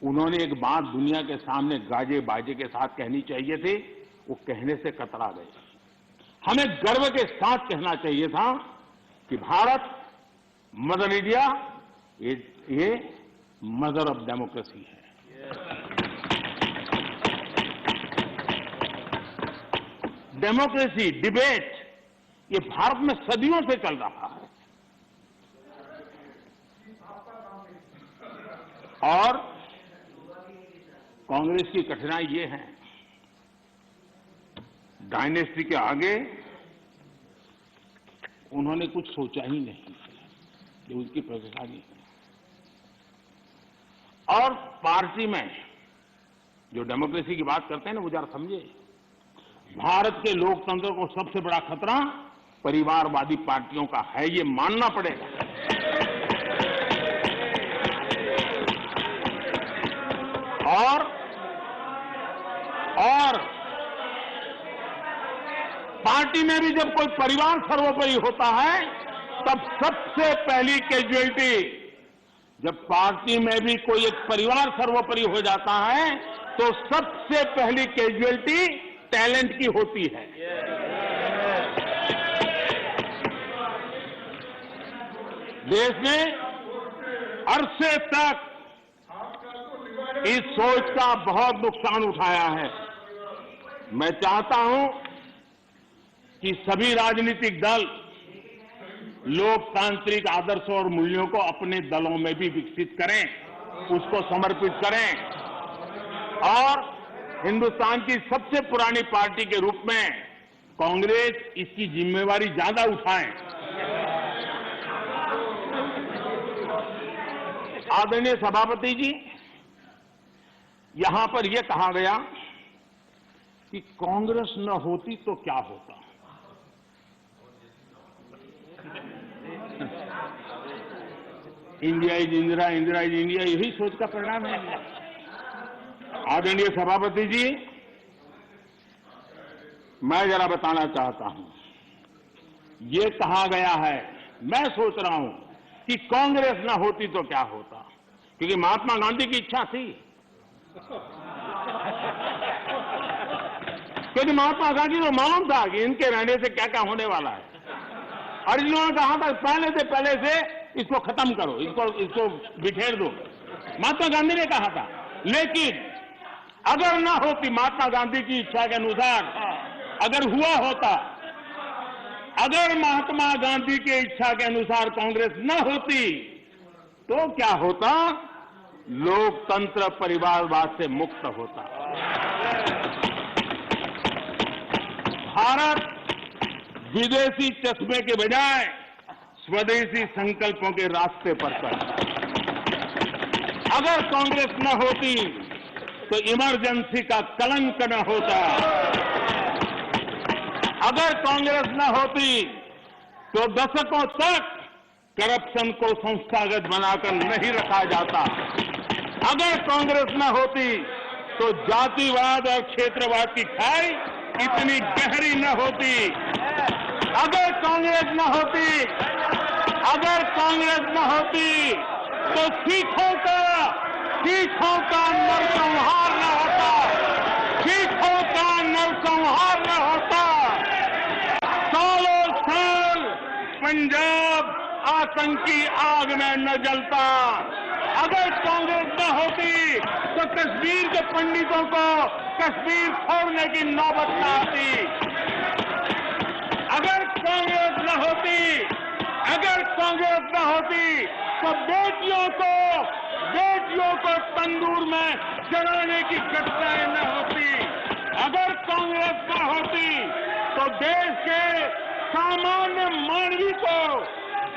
उन्होंने एक बात दुनिया के सामने गाजे बाजे के साथ कहनी चाहिए थी, वो कहने से कतरा गए। हमें गर्व के साथ कहना चाहिए था कि भारत मदर इंडिया, ये मदर ऑफ डेमोक्रेसी है। डेमोक्रेसी, डिबेट, ये भारत में सदियों से चल रहा है। और कांग्रेस की कठिनाई ये है, डायनेस्टी के आगे उन्होंने कुछ सोचा ही नहीं, ये उसकी परेशानी है। और पार्टी में जो डेमोक्रेसी की बात करते हैं ना, वो जरा समझे, भारत के लोकतंत्र को सबसे बड़ा खतरा परिवारवादी पार्टियों का है, ये मानना पड़ेगा। और पार्टी में भी जब कोई परिवार सर्वोपरि होता है, तब सबसे पहली कैजुअलिटी, जब पार्टी में भी कोई एक परिवार सर्वोपरि हो जाता है, तो सबसे पहली कैजुअलिटी टैलेंट की होती है। देश ने अरसे तक इस सोच का बहुत नुकसान उठाया है। मैं चाहता हूं कि सभी राजनीतिक दल लोकतांत्रिक आदर्शों और मूल्यों को अपने दलों में भी विकसित करें, उसको समर्पित करें और हिंदुस्तान की सबसे पुरानी पार्टी के रूप में कांग्रेस इसकी जिम्मेवारी ज्यादा उठाए। आदरणीय सभापति जी, यहां पर यह कहा गया कि कांग्रेस न होती तो क्या होता। India is Indira, Indira is India, यही सोच का परिणाम है। आदरणीय सभापति जी, मैं जरा बताना चाहता हूं, ये कहा गया है, मैं सोच रहा हूं कि कांग्रेस न होती तो क्या होता, क्योंकि महात्मा गांधी की इच्छा थी। क्योंकि महात्मा गांधी को मालूम था कि इनके रहने से क्या क्या होने वाला है, और इन्होंने कहा था पहले से इसको खत्म करो, इसको बिखेर दो। महात्मा गांधी ने कहा था। लेकिन अगर ना होती महात्मा गांधी की इच्छा के अनुसार, अगर हुआ होता, अगर महात्मा गांधी की इच्छा के अनुसार कांग्रेस न होती तो क्या होता? लोकतंत्र परिवारवाद से मुक्त होता। भारत विदेशी चश्मे के बजाय स्वदेशी संकल्पों के रास्ते पर चलता। अगर कांग्रेस न होती तो इमरजेंसी का कलंक न होता। अगर कांग्रेस न होती तो दशकों तक करप्शन को संस्थागत बनाकर नहीं रखा जाता। अगर कांग्रेस न होती तो जातिवाद और क्षेत्रवाद की खाई इतनी गहरी न होती। अगर कांग्रेस न होती, अगर कांग्रेस न होती तो सिखों का नरसंहार न होता, सिखों का नरसंहार न होता। सालों साल पंजाब आतंकी आग में न जलता। अगर कांग्रेस न होती तो कश्मीर के पंडितों को कश्मीर छोड़ने की नौबत न आती। अगर कांग्रेस न होती, अगर कांग्रेस न होती तो बेटियों को तंदूर में जलाने की घटनाएं न होती। अगर कांग्रेस न होती तो देश के सामान्य मानवी को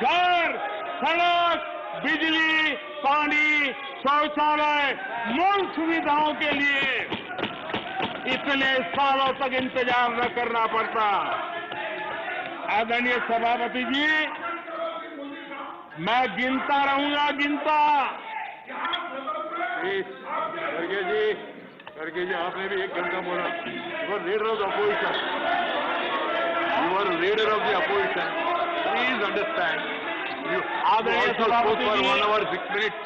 घर, सड़क, बिजली, पानी, शौचालय, मूल सुविधाओं के लिए इतने सालों तक इंतजार न करना पड़ता। आदरणीय सभापति जी, मैं गिनता रहूंगा, गिनता। खड़गे जी, आपने भी 1 घंटा बोला। You are leader of the opposition, you are leader of the opposition, please understand. आदरणीय सभापति जी, 1 hour 6 minutes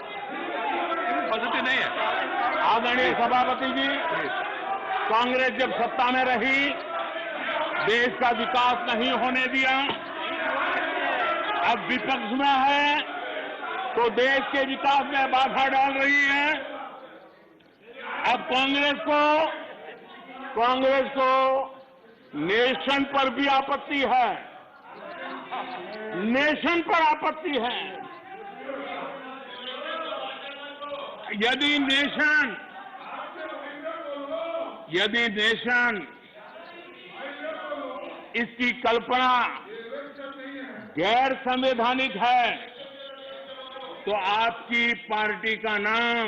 पॉजिटिव नहीं है। आदरणीय सभापति जी, कांग्रेस जब सत्ता में रही, देश का विकास नहीं होने दिया। अब विपक्ष में है तो देश के विकास में बाधा डाल रही है। अब कांग्रेस को नेशन पर भी आपत्ति है, नेशन पर आपत्ति है। यदि नेशन इसकी कल्पना गैर संवैधानिक है तो आपकी पार्टी का नाम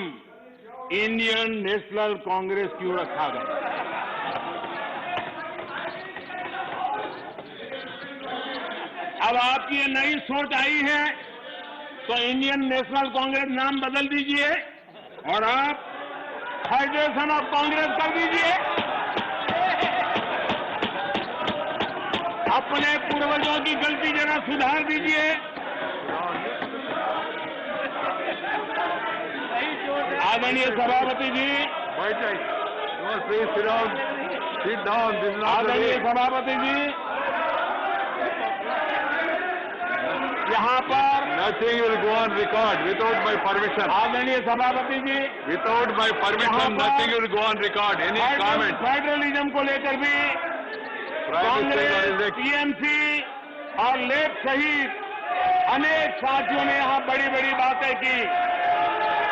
इंडियन नेशनल कांग्रेस क्यों रखा गया? अब आपकी ये नई सोच आई है तो इंडियन नेशनल कांग्रेस नाम बदल दीजिए और आप फेडरेशन ऑफ कांग्रेस कर दीजिए। अपने पूर्वजों की गलती जरा सुधार दीजिए। आदरणीय सभापति जी, आदरणीय सभापति जी, यहाँ पर nothing will go on record without my permission. आदरणीय सभापति ji, without my permission nothing will go on record. Any comment? Federalism को लेकर भी कांग्रेस, टीएमसी और लेफ्ट सहित अनेक साथियों ने यहाँ बड़ी बड़ी बातें की।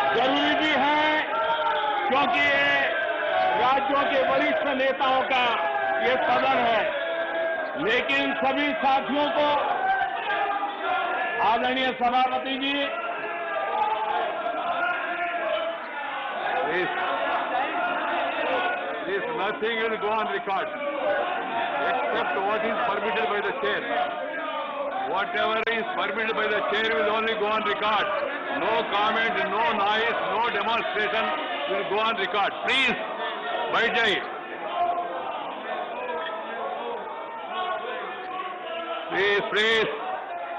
जरूरी भी है क्योंकि ये राज्यों के वरिष्ठ नेताओं का ये सदन है, लेकिन सभी साथियों को, आदरणीय सभापति जी, This nothing will go on record except what is permitted by the chair. Whatever is permitted by the chair will only go on record. No comment, no noise, no demonstration will go on record. Please, बैठ जाइए.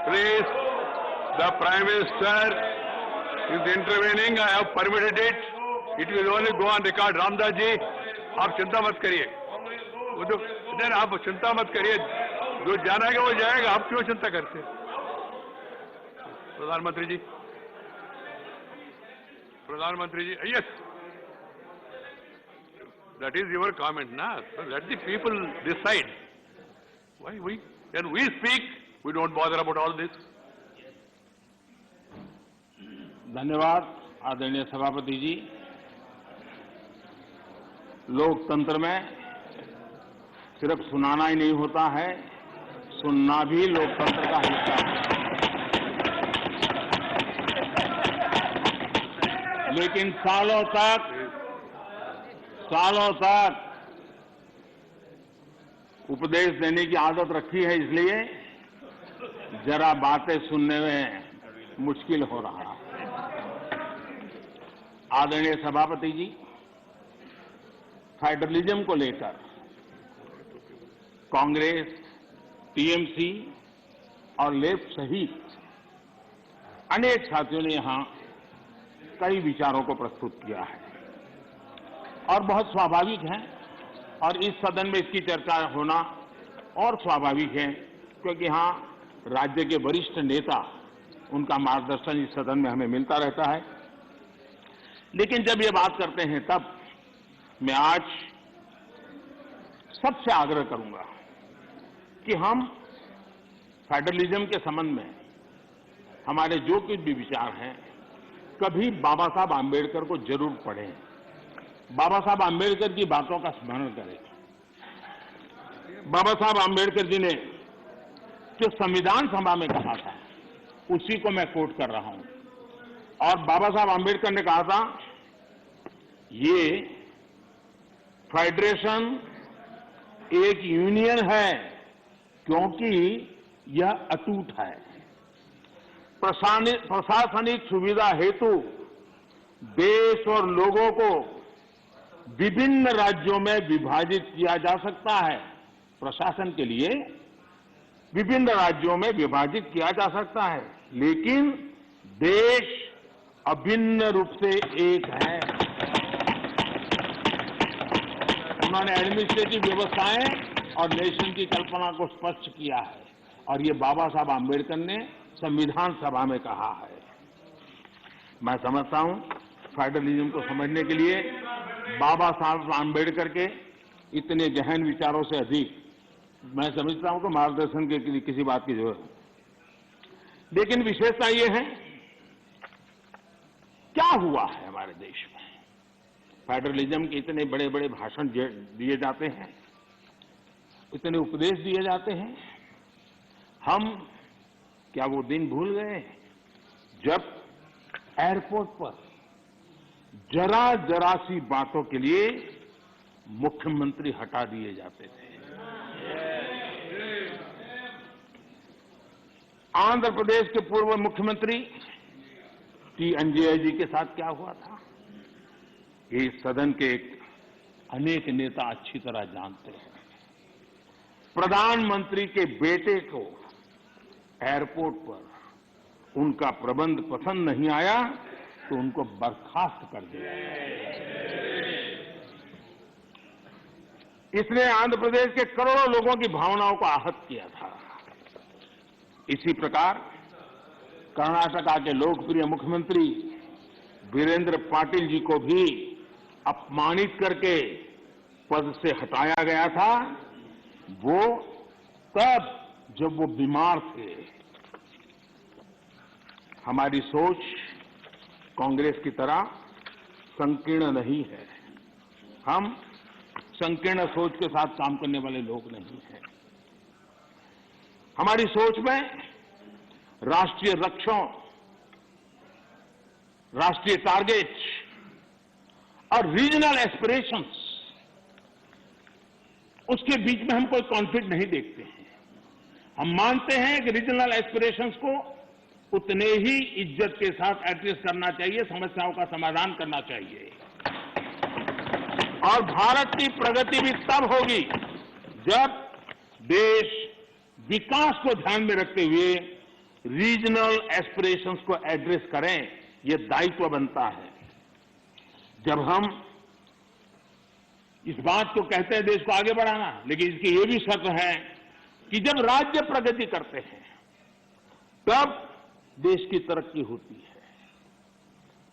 Please, the Prime Minister is intervening. I have permitted it. It will only go on record. Ramdas ji, आप चिंता मत करिए. वो जो नहीं, आप चिंता मत करिए. जो जाना है वो जाएगा. आप क्यों चिंता करते हैं? प्रधानमंत्री जी, yes. That is your comment, na? So let the people decide. Why when we speak, we don't bother about all this. धन्यवाद आदरणीय सभापति जी। लोकतंत्र में सिर्फ सुनाना ही नहीं होता है, सुनना भी लोकतंत्र का हिस्सा है। लेकिन सालों तक उपदेश देने की आदत रखी है, इसलिए जरा बातें सुनने में मुश्किल हो रहा है। आदरणीय सभापति जी, फेडरलिज्म को लेकर कांग्रेस, टीएमसी और लेफ्ट सहित अनेक साथियों ने यहां कई विचारों को प्रस्तुत किया है और बहुत स्वाभाविक है, और इस सदन में इसकी चर्चा होना और स्वाभाविक है, क्योंकि यहां राज्य के वरिष्ठ नेता, उनका मार्गदर्शन इस सदन में हमें मिलता रहता है। लेकिन जब ये बात करते हैं, तब मैं आज सबसे आग्रह करूंगा कि हम फेडरलिज्म के संबंध में हमारे जो कुछ भी विचार हैं, कभी बाबा साहब आम्बेडकर को जरूर पढ़ें, बाबा साहब आम्बेडकर की बातों का स्मरण करें। बाबा साहब आम्बेडकर जी ने जो संविधान सभा में कहा था, उसी को मैं कोट कर रहा हूं। और बाबा साहब आम्बेडकर ने कहा था, ये फेडरेशन एक यूनियन है क्योंकि यह अटूट है। प्रशासनिक सुविधा हेतु देश और लोगों को विभिन्न राज्यों में विभाजित किया जा सकता है। प्रशासन के लिए विभिन्न राज्यों में विभाजित किया जा सकता है, लेकिन देश अभिन्न रूप से एक है। उन्होंने एडमिनिस्ट्रेटिव व्यवस्थाएं और नेशन की कल्पना को स्पष्ट किया है, और ये बाबा साहब आम्बेडकर ने संविधान सभा में कहा है। मैं समझता हूं फेडरलिज्म को समझने के लिए बाबा साहब आम्बेडकर के इतने गहन विचारों से अधिक मैं समझता हूं कि मार्गदर्शन के लिए किसी बात की जरूरत है। लेकिन विशेषता ये है, क्या हुआ है हमारे देश में? फेडरलिज्म के इतने बड़े बड़े भाषण दिए जाते हैं, इतने उपदेश दिए जाते हैं, हम क्या वो दिन भूल गए जब एयरपोर्ट पर जरा सी बातों के लिए मुख्यमंत्री हटा दिए जाते थे? आंध्र प्रदेश के पूर्व मुख्यमंत्री टी अंजय जी के साथ क्या हुआ था, ये सदन के अनेक नेता अच्छी तरह जानते हैं। प्रधानमंत्री के बेटे को एयरपोर्ट पर उनका प्रबंध पसंद नहीं आया तो उनको बर्खास्त कर दिया। इसने आंध्र प्रदेश के करोड़ों लोगों की भावनाओं को आहत किया था। इसी प्रकार कर्नाटका के लोकप्रिय मुख्यमंत्री वीरेंद्र पाटिल जी को भी अपमानित करके पद से हटाया गया था, वो तब जब वो बीमार थे। हमारी सोच कांग्रेस की तरह संकीर्ण नहीं है। हम संकीर्ण सोच के साथ काम करने वाले लोग नहीं हैं। हमारी सोच में राष्ट्रीय लक्ष्यों, राष्ट्रीय टारगेट्स और रीजनल एस्पिरेशंस, उसके बीच में हम कोई कॉन्फ्लिक्ट नहीं देखते हैं। हम मानते हैं कि रीजनल एस्पिरेशंस को उतने ही इज्जत के साथ एड्रेस करना चाहिए, समस्याओं का समाधान करना चाहिए। और भारत की प्रगति भी तब होगी जब देश विकास को ध्यान में रखते हुए रीजनल एस्पिरेशंस को एड्रेस करें। ये दायित्व बनता है। जब हम इस बात को कहते हैं देश को आगे बढ़ाना, लेकिन इसकी ये भी शर्त है कि जब राज्य प्रगति करते हैं तब देश की तरक्की होती है।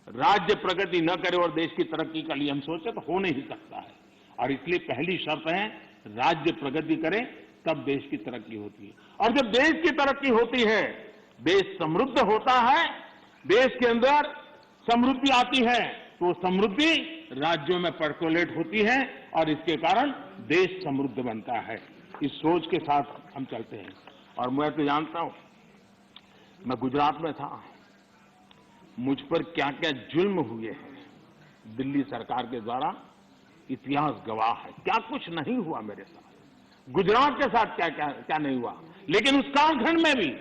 राज्य प्रगति न करे और देश की तरक्की के लिए हम सोचे तो हो नहीं सकता है। और इसलिए पहली शर्त है राज्य प्रगति करे तब देश की तरक्की होती है। और जब देश की तरक्की होती है, देश समृद्ध होता है, देश के अंदर समृद्धि आती है, तो समृद्धि राज्यों में पर्कोलेट होती है और इसके कारण देश समृद्ध बनता है। इस सोच के साथ हम चलते हैं। और मैं तो जानता हूं, मैं गुजरात में था, मुझ पर क्या क्या जुल्म हुए हैं दिल्ली सरकार के द्वारा, इतिहास गवाह है। क्या कुछ नहीं हुआ मेरे साथ, गुजरात के साथ क्या क्या क्या नहीं हुआ। लेकिन उस कालखंड में भी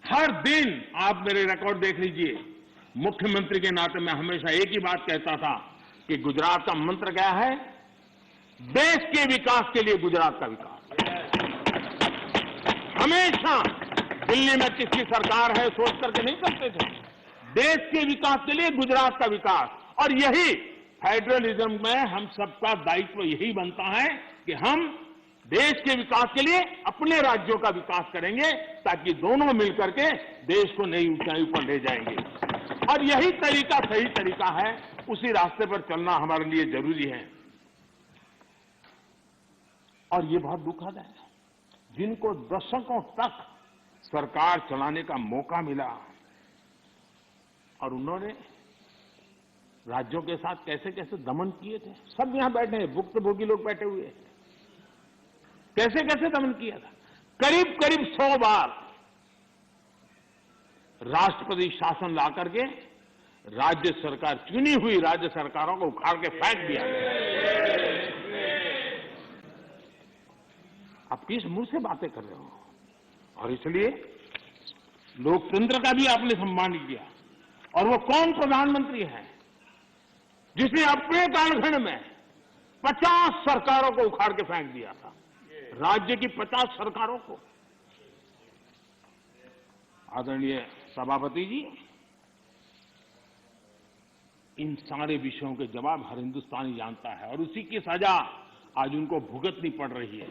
हर दिन, आप मेरे रिकॉर्ड देख लीजिए, मुख्यमंत्री के नाते मैं हमेशा एक ही बात कहता था कि गुजरात का मंत्र क्या है, देश के विकास के लिए गुजरात का विकास। हमेशा दिल्ली में किसकी सरकार है सोच करके नहीं करते थे, देश के विकास के लिए गुजरात का विकास। और यही फेडरलिज्म में हम सबका दायित्व यही बनता है कि हम देश के विकास के लिए अपने राज्यों का विकास करेंगे, ताकि दोनों मिलकर के देश को नई ऊंचाई पर ले जाएंगे। और यही तरीका सही तरीका है, उसी रास्ते पर चलना हमारे लिए जरूरी है। और ये बहुत दुखद है, जिनको दशकों तक सरकार चलाने का मौका मिला और उन्होंने राज्यों के साथ कैसे कैसे दमन किए थे। सब यहां बैठे हैं, भुक्तभोगी लोग बैठे हुए हैं, कैसे कैसे दमन किया था। करीब करीब 100 बार राष्ट्रपति शासन ला करके राज्य सरकार, चुनी हुई राज्य सरकारों को उखाड़ के फेंक दिया गया। आप किस मुंह से बातें कर रहे हो। और इसलिए लोकतंत्र का भी आपने सम्मान किया। और वो कौन प्रधानमंत्री है जिसने अपने कालखंड में 50 सरकारों को उखाड़ के फेंक दिया था, राज्य की 50 सरकारों को। आदरणीय सभापति जी, इन सारे विषयों के जवाब हर हिंदुस्तानी जानता है और उसी की सजा आज उनको भुगतनी पड़ रही है।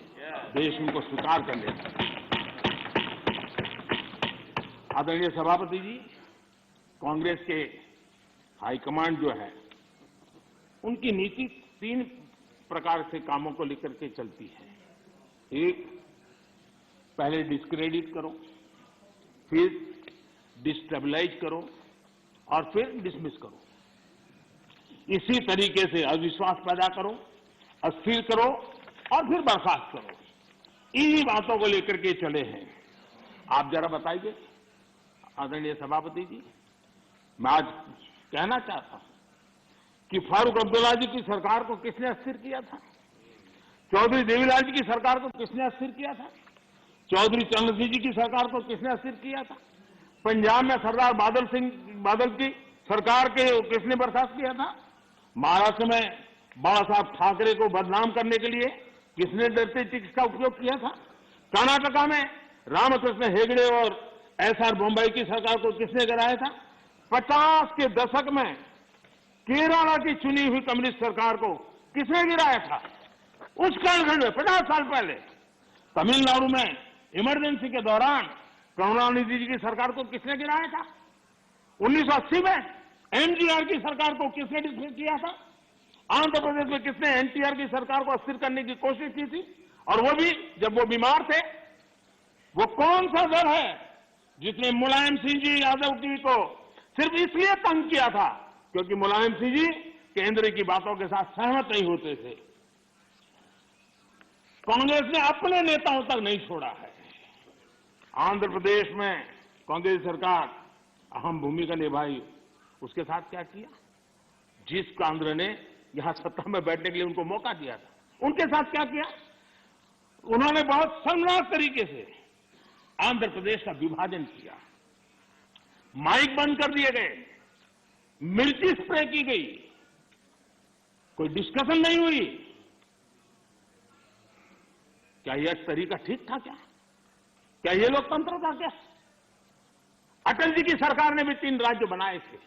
देश उनको स्वीकार कर लेता है। आदरणीय सभापति जी, कांग्रेस के हाईकमांड जो है, उनकी नीति 3 प्रकार से कामों को लेकर के चलती है। एक, पहले डिस्क्रेडिट करो, फिर डिस्टेबलाइज करो और फिर डिसमिस करो। इसी तरीके से अविश्वास पैदा करो, अस्थिर करो और फिर बर्खास्त करो। इन्हीं बातों को लेकर के चले हैं। आप जरा बताइए आदरणीय सभापति जी, मैं आज कहना चाहता हूं कि फारूक अब्दुल्ला जी की सरकार को किसने अस्थिर किया था, चौधरी देवीलाल जी की सरकार को किसने अस्थिर किया था, चौधरी चरण सिंह जी की सरकार को किसने अस्थिर किया था, पंजाब में सरदार बादल की सरकार के किसने बर्खास्त किया था, महाराष्ट्र में बाला साहब ठाकरे को बदनाम करने के लिए किसने डरते टिक्स का उपयोग किया था, कर्नाटका में रामकृष्ण हेगड़े और एसआर बोम्बई की सरकार को किसने गिराया था, 50 के दशक में केरला की चुनी हुई कम्युनिस्ट सरकार को किसने गिराया था। उस कालखंड में 50 साल पहले तमिलनाडु में इमरजेंसी के दौरान करुणानिधि जी की सरकार को किसने गिराया था। 1980 में एमजीआर की सरकार को किसने डिसमिस किया था। आंध्र प्रदेश में किसने एनटीआर की सरकार को अस्थिर करने की कोशिश की थी, और वो भी जब वो बीमार थे। वो कौन सा दल है जिसने मुलायम सिंह जी यादव जी को सिर्फ इसलिए तंग किया था क्योंकि मुलायम सिंह जी केंद्र की बातों के साथ सहमत नहीं होते थे। कांग्रेस ने अपने नेताओं तक नहीं छोड़ा है। आंध्र प्रदेश में कांग्रेस सरकार अहम भूमिका निभाई। उसके साथ क्या किया? जिस केंद्र ने यहां सत्ता में बैठने के लिए उनको मौका दिया था, उनके साथ क्या किया? उन्होंने बहुत शर्मनाक तरीके से आंध्र प्रदेश का विभाजन किया। माइक बंद कर दिए गए, मिर्ची स्प्रे की गई, कोई डिस्कशन नहीं हुई। क्या यह तरीका ठीक था? क्या यह लोकतंत्र था? क्या अटल जी की सरकार ने भी 3 राज्य बनाए थे।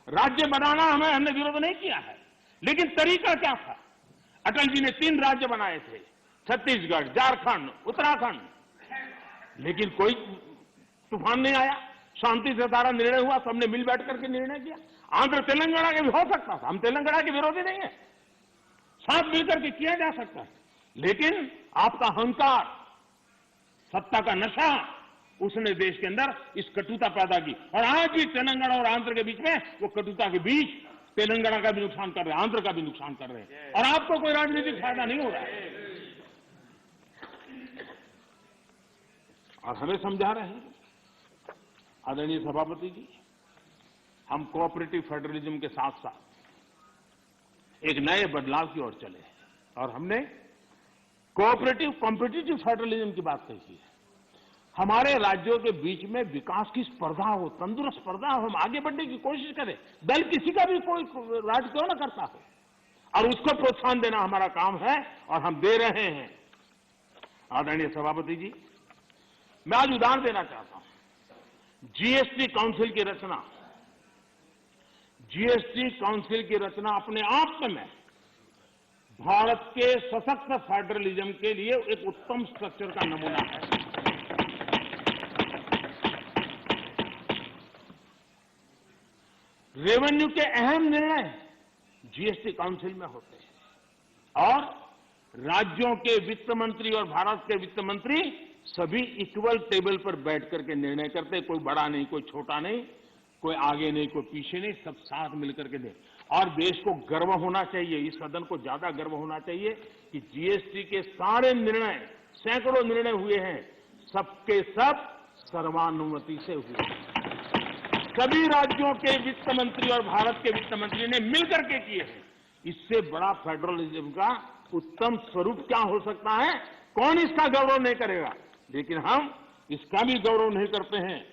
राज्य बनाना हमने विरोध नहीं किया है, लेकिन तरीका क्या था? अटल जी ने 3 राज्य बनाए थे, छत्तीसगढ़, झारखंड, उत्तराखंड, लेकिन कोई तूफान नहीं आया। शांति से सारा निर्णय हुआ, सबने मिल बैठ करके निर्णय किया। आंध्र तेलंगाना के भी हो सकता था, हम तेलंगाना के विरोधी नहीं है, साथ मिलकर के किया जा सकता है, लेकिन आपका अहंकार, सत्ता का नशा, उसने देश के अंदर इस कटुता पैदा की। और आज भी तेलंगाना और आंध्र के बीच में वो कटुता के बीच तेलंगाना का भी नुकसान कर रहे हैं, आंध्र का भी नुकसान कर रहे हैं, और आपको कोई राजनीतिक फायदा नहीं हो रहा है। और हमें समझा रहे हैं आदरणीय सभापति जी, हम कोऑपरेटिव फेडरलिज्म के साथ साथ एक नए बदलाव की ओर चले और हमने कोऑपरेटिव कॉम्पिटिटिव फेडरलिज्म की बात कही है। हमारे राज्यों के बीच में विकास की स्पर्धा हो, तंदुरुस्त स्पर्धा हो, हम आगे बढ़ने की कोशिश करें, दल किसी का भी कोई राज क्यों ना करता हो, और उसको प्रोत्साहन देना हमारा काम है और हम दे रहे हैं। आदरणीय सभापति जी, मैं आज उदाहरण देना चाहता हूं। जीएसटी काउंसिल की रचना, जीएसटी काउंसिल की रचना अपने आप में भारत के सशक्त फेडरलिज्म के लिए एक उत्तम स्ट्रक्चर का नमूना है। रेवेन्यू के अहम निर्णय जीएसटी काउंसिल में होते हैं और राज्यों के वित्त मंत्री और भारत के वित्त मंत्री सभी इक्वल टेबल पर बैठ करके निर्णय करते हैं। कोई बड़ा नहीं, कोई छोटा नहीं, कोई आगे नहीं, कोई पीछे नहीं, सब साथ मिलकर के दे। और देश को गर्व होना चाहिए, इस सदन को ज्यादा गर्व होना चाहिए कि जीएसटी के सारे निर्णय, सैकड़ों निर्णय हुए हैं, सबके सब सर्वानुमति से हुए। सभी राज्यों के वित्त मंत्री और भारत के वित्त मंत्री ने मिलकर के किए हैं। इससे बड़ा फेडरलिज्म का उत्तम स्वरूप क्या हो सकता है? कौन इसका गौरव नहीं करेगा? लेकिन हम इसका भी गौरव नहीं करते हैं।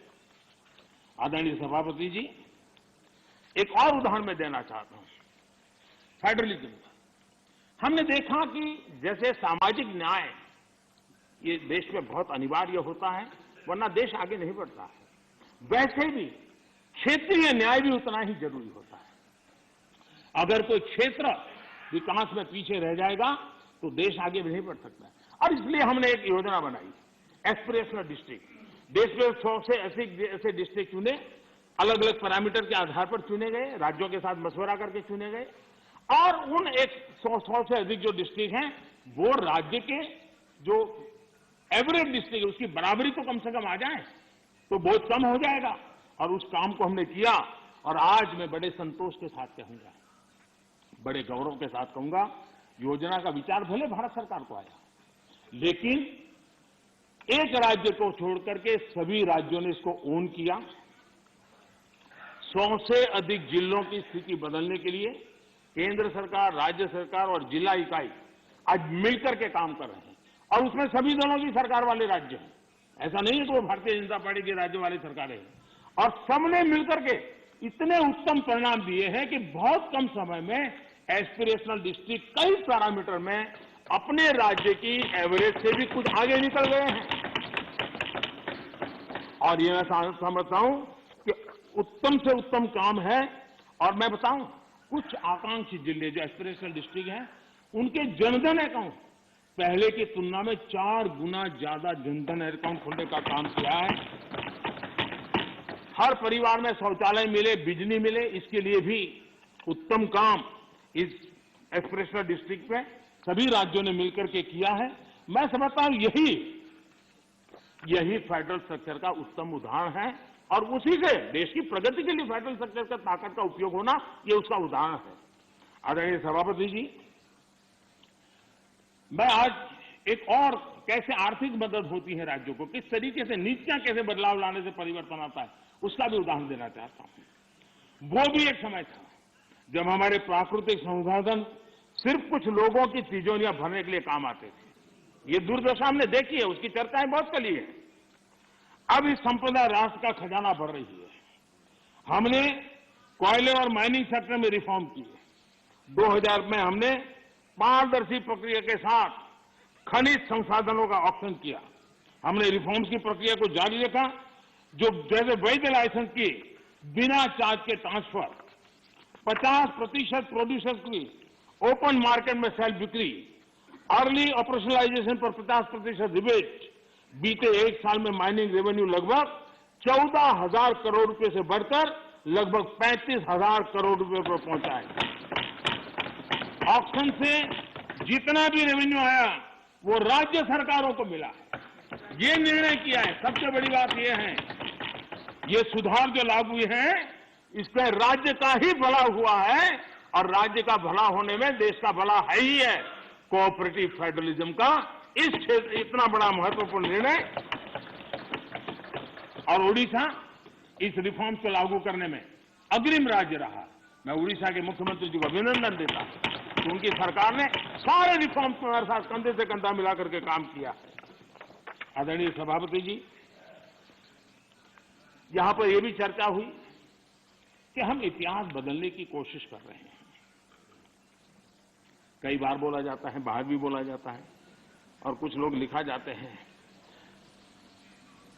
आदरणीय सभापति जी, एक और उदाहरण मैं देना चाहता हूं फेडरलिज्म का। हमने देखा कि जैसे सामाजिक न्याय ये देश में बहुत अनिवार्य होता है, वरना देश आगे नहीं बढ़ता है, वैसे भी क्षेत्रीय न्याय भी उतना ही जरूरी होता है। अगर कोई क्षेत्र विकास में पीछे रह जाएगा तो देश आगे नहीं बढ़ सकता है। और इसलिए हमने एक योजना बनाई, एस्पिरेशनल डिस्ट्रिक्ट। देश में 100 से ऐसे डिस्ट्रिक्ट चुने, अलग अलग पैरामीटर के आधार पर चुने गए, राज्यों के साथ मशवरा करके चुने गए, और उन 100 से अधिक जो डिस्ट्रिक्ट हैं वो राज्य के जो एवरेज डिस्ट्रिक्ट है उसकी बराबरी तो कम से कम आ जाए तो बहुत कम हो जाएगा। और उस काम को हमने किया और आज मैं बड़े संतोष के साथ कहूंगा, बड़े गौरव के साथ कहूंगा, योजना का विचार भले भारत सरकार को आया, लेकिन एक राज्य को छोड़कर के सभी राज्यों ने इसको ओन किया। 100 से अधिक जिलों की स्थिति बदलने के लिए केंद्र सरकार, राज्य सरकार और जिला इकाई आज मिलकर के काम कर रहे हैं, और उसमें सभी दलों की सरकार वाले राज्य हैं। ऐसा नहीं है कि वो भारतीय जनता पार्टी के राज्य वाली सरकारें हैं, और सबने मिलकर के इतने उत्तम परिणाम दिए हैं कि बहुत कम समय में एस्पिरेशनल डिस्ट्रिक्ट कई पैरामीटर में अपने राज्य की एवरेज से भी कुछ आगे निकल गए हैं। और ये मैं समझता हूं कि उत्तम से उत्तम काम है। और मैं बताऊं, कुछ आकांक्षी जिले जो एस्पिरेशनल डिस्ट्रिक्ट हैं, उनके जनधन अकाउंट पहले की तुलना में 4 गुना ज्यादा जनधन अकाउंट खोलने का काम किया है। हर परिवार में शौचालय मिले, बिजली मिले, इसके लिए भी उत्तम काम इस एस्पिरेशनल डिस्ट्रिक्ट में सभी राज्यों ने मिलकर के किया है। मैं समझता हूं यही फेडरल स्ट्रक्चर का उत्तम उदाहरण है, और उसी से देश की प्रगति के लिए फेडरल स्ट्रक्चर का ताकत का उपयोग होना, ये उसका उदाहरण है। आदरणीय सभापति जी, मैं आज एक और कैसे आर्थिक मदद होती है राज्यों को, किस तरीके से नीतियां कैसे बदलाव लाने से परिवर्तन आता है, उसका भी उदाहरण देना चाहता हूं। वो भी एक समय था जब हमारे प्राकृतिक संसाधन सिर्फ कुछ लोगों की तिजोरियां भरने के लिए काम आते थे। ये दुर्दशा हमने देखी है, उसकी चर्चाएं बहुत चली है। अब इस संपदा राष्ट्र का खजाना भर रही है। हमने कोयले और माइनिंग सेक्टर में रिफॉर्म किए। 2000 में हमने पारदर्शी प्रक्रिया के साथ खनिज संसाधनों का ऑक्शन किया। हमने रिफॉर्म्स की प्रक्रिया को जारी रखा, जो जैसे वैध लाइसेंस की बिना चार्ज के ट्रांसफर, 50% प्रोड्यूसर्स की ओपन मार्केट में सेल बिक्री, अर्ली ऑपरेशनलाइजेशन पर 50% रिबेट। बीते एक साल में माइनिंग रेवेन्यू लगभग 14,000 करोड़ रुपए से बढ़कर लगभग 35,000 करोड़ रुपए पर पहुंचा है। ऑक्शन से जितना भी रेवेन्यू आया वो राज्य सरकारों को मिला है। ये निर्णय किया है। सबसे बड़ी बात ये है, ये सुधार जो लागू हुए हैं इसमें राज्य का ही भला हुआ है, और राज्य का भला होने में देश का भला है ही है। कोऑपरेटिव फेडरलिज्म का इस क्षेत्र इतना बड़ा महत्वपूर्ण निर्णय, और उड़ीसा इस रिफॉर्म को लागू करने में अग्रिम राज्य रहा। मैं उड़ीसा के मुख्यमंत्री जी को अभिनंदन देता हूं कि उनकी सरकार ने सारे रिफॉर्म्स को हमारे साथ कंधे से कंधा मिलाकर के काम किया है। आदरणीय सभापति जी, यहां पर यह भी चर्चा हुई कि हम इतिहास बदलने की कोशिश कर रहे हैं। कई बार बोला जाता है, बाहर भी बोला जाता है, और कुछ लोग लिखा जाते हैं।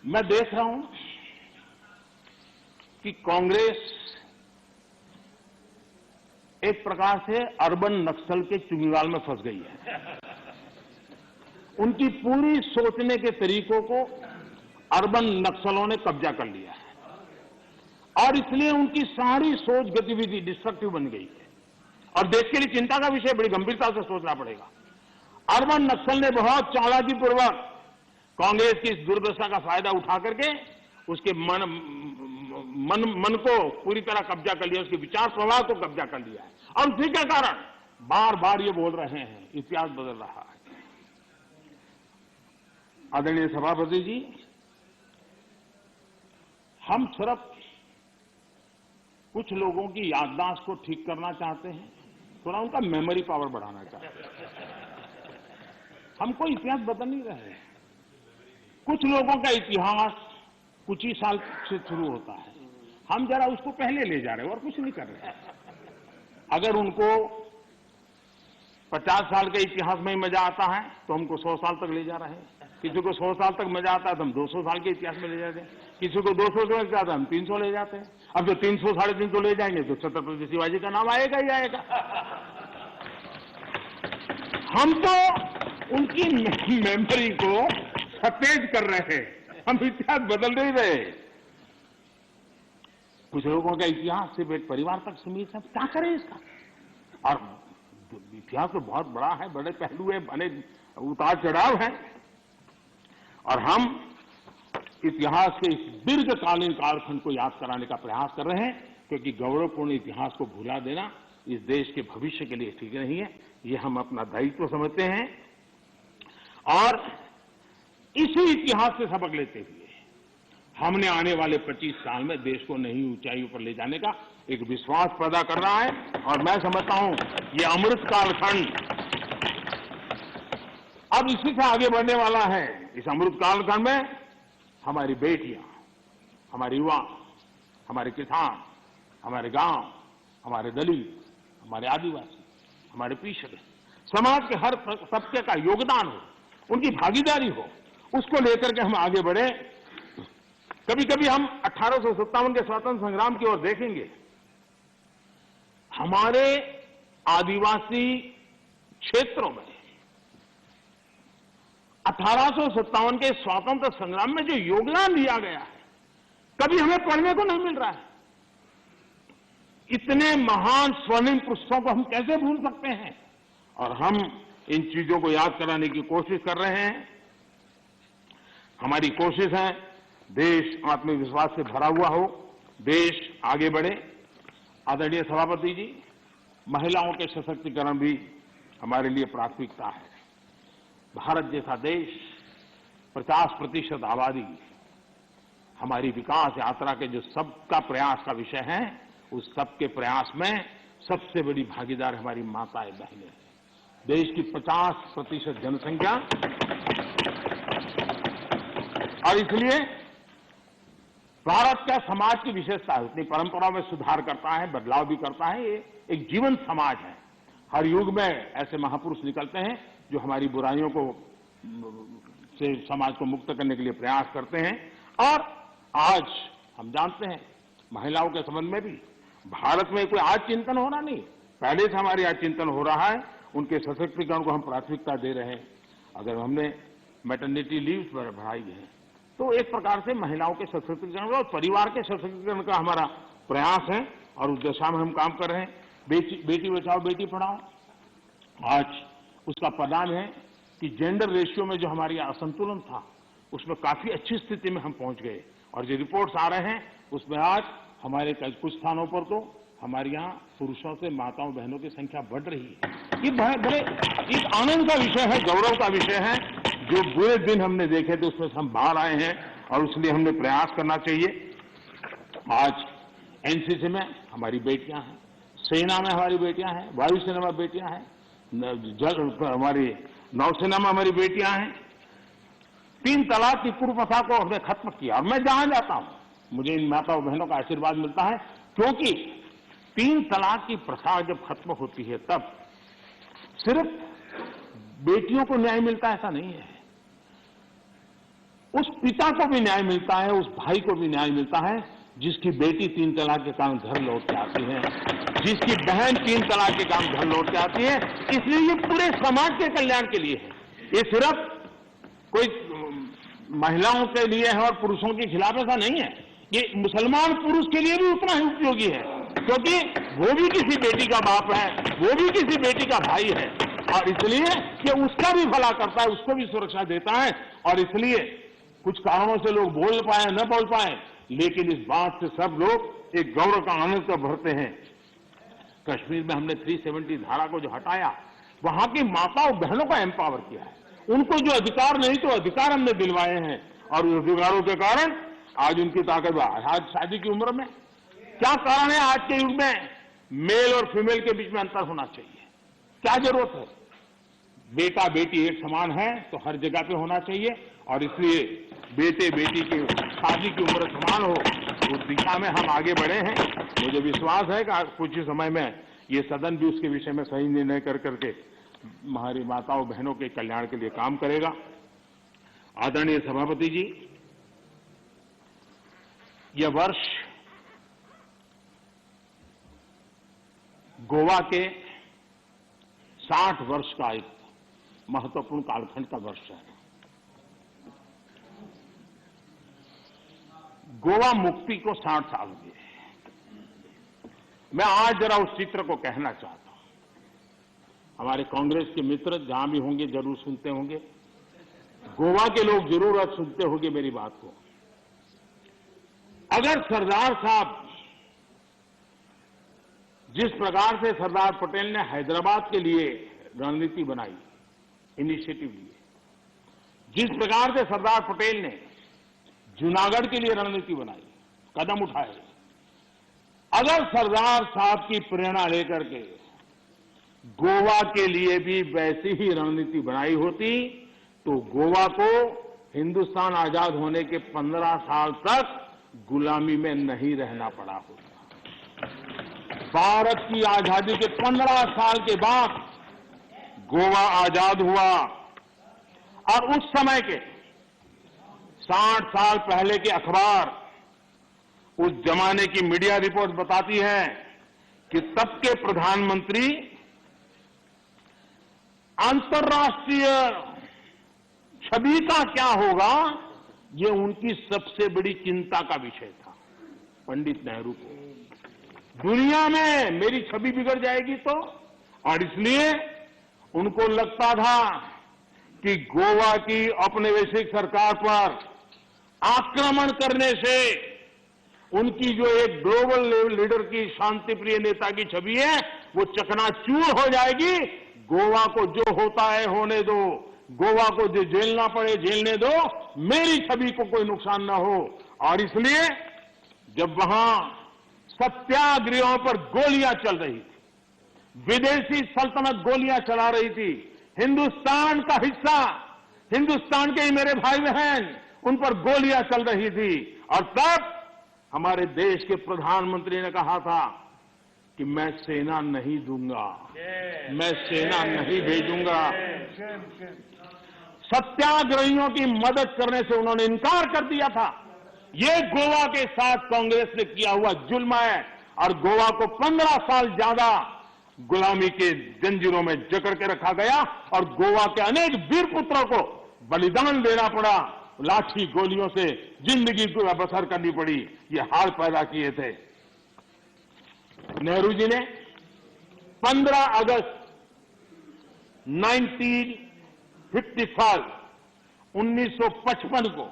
मैं देख रहा हूं कि कांग्रेस एक प्रकार से अर्बन नक्सल के चुंगलजाल में फंस गई है। उनकी पूरी सोचने के तरीकों को अर्बन नक्सलों ने कब्जा कर लिया है, और इसलिए उनकी सारी सोच गतिविधि डिस्ट्रक्टिव बन गई है, और देश के लिए चिंता का विषय, बड़ी गंभीरता से सोचना पड़ेगा। अर्बन नक्सल ने बहुत चालाकीपूर्वक कांग्रेस की इस दुर्दशा का फायदा उठा करके उसके मन को पूरी तरह कब्जा कर लिया, उसके विचार प्रवाह को कब्जा कर लिया है, और उसी के कारण बार बार ये बोल रहे हैं इतिहास बदल रहा है। आदरणीय सभापति जी, हम सिर्फ कुछ लोगों की याददाश्त को ठीक करना चाहते हैं, थोड़ा उनका मेमोरी पावर बढ़ाना चाहते हैं। हम कोई इतिहास बदल नहीं रहे हैं। कुछ लोगों का इतिहास कुछ ही साल से शुरू होता है, हम जरा उसको पहले ले जा रहे हैं और कुछ नहीं कर रहे हैं। अगर उनको 50 साल के इतिहास में ही मजा आता है तो हमको 100 साल तक ले जा रहे हैं। किसी को 100 साल तक मजा आता है तो हम 200 साल के इतिहास में ले जाते हैं। किसी को 200 से ज्यादा हम 300 ले जाते हैं। अब जो 300 साढ़े 300 ले जाएंगे तो छत्रपति शिवाजी का नाम आएगा ही आएगा। हम तो उनकी मेमोरी को सतेज कर रहे हैं, हम इतिहास बदल नहीं रहे। कुछ लोगों का इतिहास सिर्फ एक परिवार तक सीमित है, क्या करें इसका? और इतिहास तो बहुत बड़ा है, बड़े पहलू है, बड़े उतार चढ़ाव है, और हम इतिहास के इस दीर्घकालीन कालखंड को याद कराने का प्रयास कर रहे हैं, क्योंकि गौरवपूर्ण इतिहास को भुला देना इस देश के भविष्य के लिए ठीक नहीं है। ये हम अपना दायित्व समझते हैं, और इसी इतिहास से सबक लेते हुए हमने आने वाले 25 साल में देश को नई ऊंचाइयों पर ले जाने का एक विश्वास पैदा कर रहा है। और मैं समझता हूं ये अमृत कालखंड अब इसी से आगे बढ़ने वाला है। इस अमृत कालखंड में हमारी बेटियां, हमारे युवा, हमारे किसान, हमारे गांव, हमारे दलित, हमारे आदिवासी, हमारे पिछड़े समाज के हर तबके का योगदान हो, उनकी भागीदारी हो, उसको लेकर के हम आगे बढ़े। कभी कभी हम 1857 के स्वतंत्र संग्राम की ओर देखेंगे। हमारे आदिवासी क्षेत्रों में 1857 के स्वतंत्र संग्राम में जो योगदान दिया गया है, कभी हमें पढ़ने को नहीं मिल रहा है। इतने महान स्वर्णिम पुरुषों को हम कैसे भूल सकते हैं? और हम इन चीजों को याद कराने की कोशिश कर रहे हैं। हमारी कोशिश है देश आत्मविश्वास से भरा हुआ हो, देश आगे बढ़े। आदरणीय सभापति जी, महिलाओं के सशक्तिकरण भी हमारे लिए प्राथमिकता है। भारत जैसा देश 50% आबादी हमारी विकास यात्रा के जो सबका प्रयास का विषय है, उस सबके प्रयास में सबसे बड़ी भागीदार हमारी माताएं बहनें हैं। देश की 50% जनसंख्या, और इसलिए भारत का समाज की विशेषता है, अपनी परंपराओं में सुधार करता है, बदलाव भी करता है। ये एक जीवंत समाज है। हर युग में ऐसे महापुरुष निकलते हैं जो हमारी बुराइयों को से समाज को मुक्त करने के लिए प्रयास करते हैं। और आज हम जानते हैं महिलाओं के संबंध में भी भारत में कोई आज चिंतन होना नहीं, पहले से हमारे आज चिंतन हो रहा है। उनके सशक्तिकरण को हम प्राथमिकता दे रहे हैं। अगर हमने मैटरनिटी लीव बढ़ाई है तो एक प्रकार से महिलाओं के सशक्तिकरण और परिवार के सशक्तिकरण का हमारा प्रयास है और उस दिशा में हम काम कर रहे हैं। बेटी बचाओ बेटी पढ़ाओ, आज उसका परिणाम है कि जेंडर रेशियो में जो हमारी असंतुलन था उसमें काफी अच्छी स्थिति में हम पहुंच गए। और जो रिपोर्ट्स आ रहे हैं उसमें आज हमारे कुछ स्थानों पर तो हमारे यहाँ पुरुषों से माताओं बहनों की संख्या बढ़ रही है। ये बड़े एक आनंद का विषय है, गौरव का विषय है। जो बुरे दिन हमने देखे थे उसमें से हम बाहर आए हैं और इसलिए हमने प्रयास करना चाहिए। आज एनसीसी में हमारी बेटियां हैं, सेना में हमारी बेटियां हैं, वायुसेना में बेटियां हैं, हमारी नौसेना में हमारी बेटियां हैं। 3 तलाक की कुप्रथा को हमने खत्म किया और मैं जहां जाता हूं मुझे इन माताओं बहनों का आशीर्वाद मिलता है, क्योंकि 3 तलाक की प्रथा जब खत्म होती है तब सिर्फ बेटियों को न्याय मिलता है ऐसा नहीं है, उस पिता को भी न्याय मिलता है, उस भाई को भी न्याय मिलता है जिसकी बेटी 3 तलाक के कारण घर लौट के आती है, जिसकी बहन 3 तलाक के कारण घर लौट के आती है। इसलिए ये पूरे समाज के कल्याण के लिए है, ये सिर्फ कोई महिलाओं के लिए है और पुरुषों के खिलाफ ऐसा नहीं है। ये मुसलमान पुरुष के लिए भी उतना ही उपयोगी है, क्योंकि वो भी किसी बेटी का बाप है, वो भी किसी बेटी का भाई है और इसलिए ये उसका भी भला करता है, उसको भी सुरक्षा देता है। और इसलिए कुछ कारणों से लोग बोल पाए न बोल पाए, लेकिन इस बात से सब लोग एक गौरव का आनंद तो भरते हैं। कश्मीर में हमने 370 धारा को जो हटाया, वहां की माताओं बहनों को एम्पावर किया है, उनको जो अधिकार नहीं तो अधिकार हमने दिलवाए हैं और उन अधिकारों के कारण आज उनकी ताकत। आज शादी की उम्र में क्या कारण है? आज के युग में मेल और फीमेल के बीच में अंतर होना चाहिए, क्या जरूरत है? बेटा बेटी एक समान है तो हर जगह पे होना चाहिए और इसलिए बेटे बेटी की शादी की उम्र समान हो, उस दिशा में हम आगे बढ़े हैं। मुझे विश्वास है कि कुछ ही समय में ये सदन भी उसके विषय में सही निर्णय कर करके हमारी माताओं बहनों के कल्याण के लिए काम करेगा। आदरणीय सभापति जी, यह वर्ष गोवा के 60 वर्ष का एक महत्वपूर्ण कालखंड का वर्ष है। गोवा मुक्ति को 60 साल हुए। मैं आज जरा उस चित्र को कहना चाहता हूं। हमारे कांग्रेस के मित्र जहां भी होंगे जरूर सुनते होंगे, गोवा के लोग जरूर आज सुनते होंगे मेरी बात को। अगर सरदार साहब जिस प्रकार से सरदार पटेल ने हैदराबाद के लिए रणनीति बनाई, इनिशिएटिव लिए, जिस प्रकार से सरदार पटेल ने जूनागढ़ के लिए रणनीति बनाई, कदम उठाए, अगर सरदार साहब की प्रेरणा लेकर के गोवा के लिए भी वैसी ही रणनीति बनाई होती तो गोवा को हिंदुस्तान आजाद होने के 15 साल तक गुलामी में नहीं रहना पड़ा होता। भारत की आजादी के 15 साल के बाद गोवा आजाद हुआ और उस समय के 60 साल पहले के अखबार, उस जमाने की मीडिया रिपोर्ट बताती है कि तब के प्रधानमंत्री अंतर्राष्ट्रीय छवि का क्या होगा, ये उनकी सबसे बड़ी चिंता का विषय था। पंडित नेहरू को दुनिया में मेरी छवि बिगड़ जाएगी तो, और इसलिए उनको लगता था कि गोवा की औपनिवेशिक सरकार पर आक्रमण करने से उनकी जो एक ग्लोबल लीडर की शांति प्रिय नेता की छवि है वो चकनाचूर हो जाएगी। गोवा को जो होता है होने दो, गोवा को जो झेलना पड़े झेलने दो, मेरी छवि को कोई नुकसान न हो। और इसलिए जब वहां सत्याग्रहियों पर गोलियां चल रही थी, विदेशी सल्तनत गोलियां चला रही थी, हिंदुस्तान का हिस्सा, हिंदुस्तान के ही मेरे भाई बहन, उन पर गोलियां चल रही थी, और तब हमारे देश के प्रधानमंत्री ने कहा था कि मैं सेना नहीं दूंगा, मैं सेना नहीं भेजूंगा। सत्याग्रहियों की मदद करने से उन्होंने इनकार कर दिया था। ये गोवा के साथ कांग्रेस ने किया हुआ जुल्म है, और गोवा को 15 साल ज्यादा गुलामी के जंजीरों में जकड़ के रखा गया, और गोवा के अनेक वीर पुत्रों को बलिदान देना पड़ा, लाठी गोलियों से जिंदगी को बसर करनी पड़ी। ये हाल पैदा किए थे। नेहरू जी ने 15 अगस्त 1955 को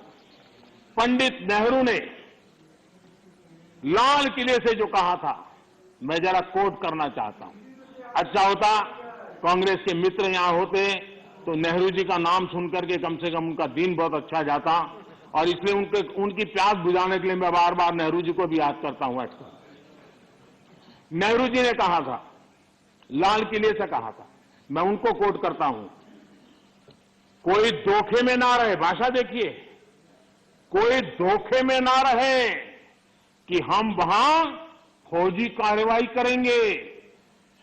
पंडित नेहरू ने लाल किले से जो कहा था, मैं जरा कोट करना चाहता हूं। अच्छा होता कांग्रेस के मित्र यहां होते तो नेहरू जी का नाम सुनकर के कम से कम उनका दिन बहुत अच्छा जाता, और इसलिए उनकी प्यास बुझाने के लिए मैं बार बार नेहरू जी को भी याद करता हूं। नेहरू जी ने कहा था, लाल किले से कहा था, मैं उनको कोट करता हूं, कोई धोखे में ना रहे, भाषा देखिए, कोई धोखे में ना रहे कि हम वहां फौजी कार्रवाई करेंगे।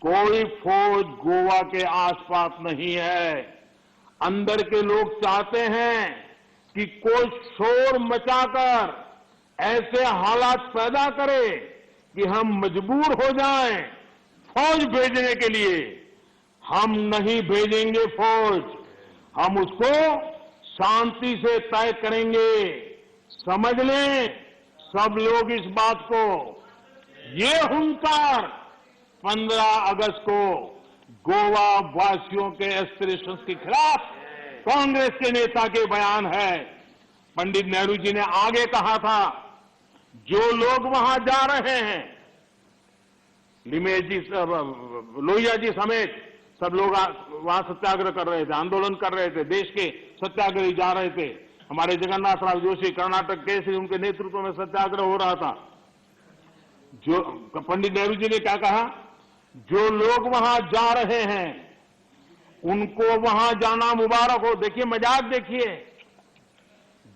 कोई फौज गोवा के आसपास नहीं है। अंदर के लोग चाहते हैं कि कोई शोर मचाकर ऐसे हालात पैदा करे कि हम मजबूर हो जाएं फौज भेजने के लिए। हम नहीं भेजेंगे फौज, हम उसको शांति से तय करेंगे। समझ लें सब लोग इस बात को। ये हुंकार 15 अगस्त को गोवा वासियों के एस्पिरेशंस के खिलाफ कांग्रेस के नेता के बयान है। पंडित नेहरू जी ने आगे कहा था, जो लोग वहां जा रहे हैं, लिमेश जी, लोहिया जी समेत सब लोग वहां सत्याग्रह कर रहे थे, आंदोलन कर रहे थे, देश के सत्याग्रही जा रहे थे। हमारे जगन्नाथ राव जोशी कर्नाटक केसरी, उनके नेतृत्व में सत्याग्रह हो रहा था। जो पंडित नेहरू जी ने क्या कहा, जो लोग वहां जा रहे हैं उनको वहां जाना मुबारक हो। देखिए मजाक देखिए,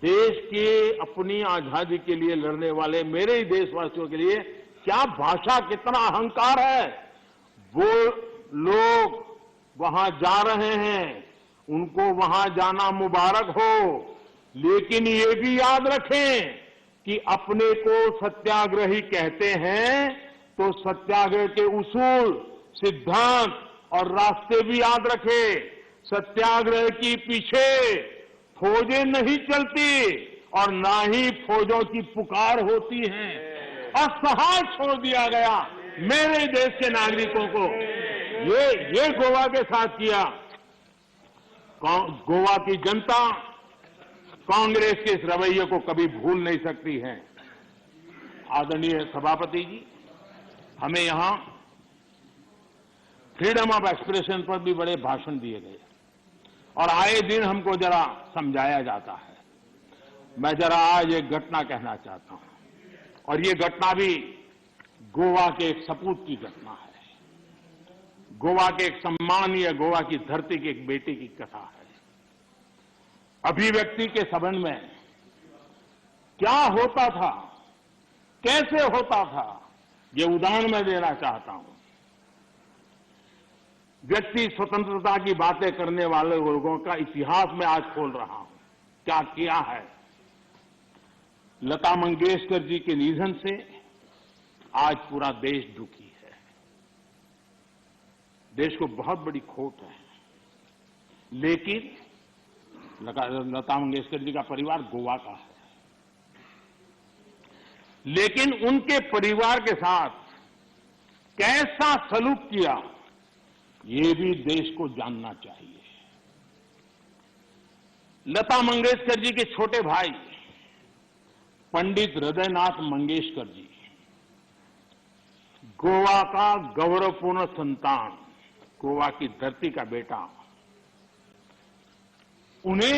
देश के अपनी आजादी के लिए लड़ने वाले मेरे ही देशवासियों के लिए क्या भाषा, कितना अहंकार है। वो लोग वहां जा रहे हैं, उनको वहां जाना मुबारक हो, लेकिन ये भी याद रखें कि अपने को सत्याग्रही कहते हैं तो सत्याग्रह के उसूल, सिद्धांत और रास्ते भी याद रखें। सत्याग्रह की पीछे फौजें नहीं चलती और ना ही फौजों की पुकार होती है। असहाय छोड़ दिया गया मेरे देश के नागरिकों को। ये गोवा के साथ किया। गोवा की जनता कांग्रेस के इस रवैये को कभी भूल नहीं सकती है। आदरणीय सभापति जी, हमें यहां फ्रीडम ऑफ एक्सप्रेशन पर भी बड़े भाषण दिए गए और आए दिन हमको जरा समझाया जाता है। मैं जरा आज एक घटना कहना चाहता हूं, और ये घटना भी गोवा के एक सपूत की घटना है। गोवा के एक सम्मानीय गोवा की धरती की एक बेटी की कथा है। अभिव्यक्ति के संबंध में क्या होता था, कैसे होता था, ये उदाहरण मैं देना चाहता हूं। व्यक्ति स्वतंत्रता की बातें करने वाले लोगों का इतिहास में आज खोल रहा हूं, क्या किया है। लता मंगेशकर जी के निधन से आज पूरा देश दुखी है। देश को बहुत बड़ी खोट है, लेकिन लता मंगेशकर जी का परिवार गोवा का है, लेकिन उनके परिवार के साथ कैसा सलूक किया ये भी देश को जानना चाहिए। लता मंगेशकर जी के छोटे भाई पंडित हृदयनाथ मंगेशकर जी गोवा का गौरवपूर्ण संतान, गोवा की धरती का बेटा, उन्हें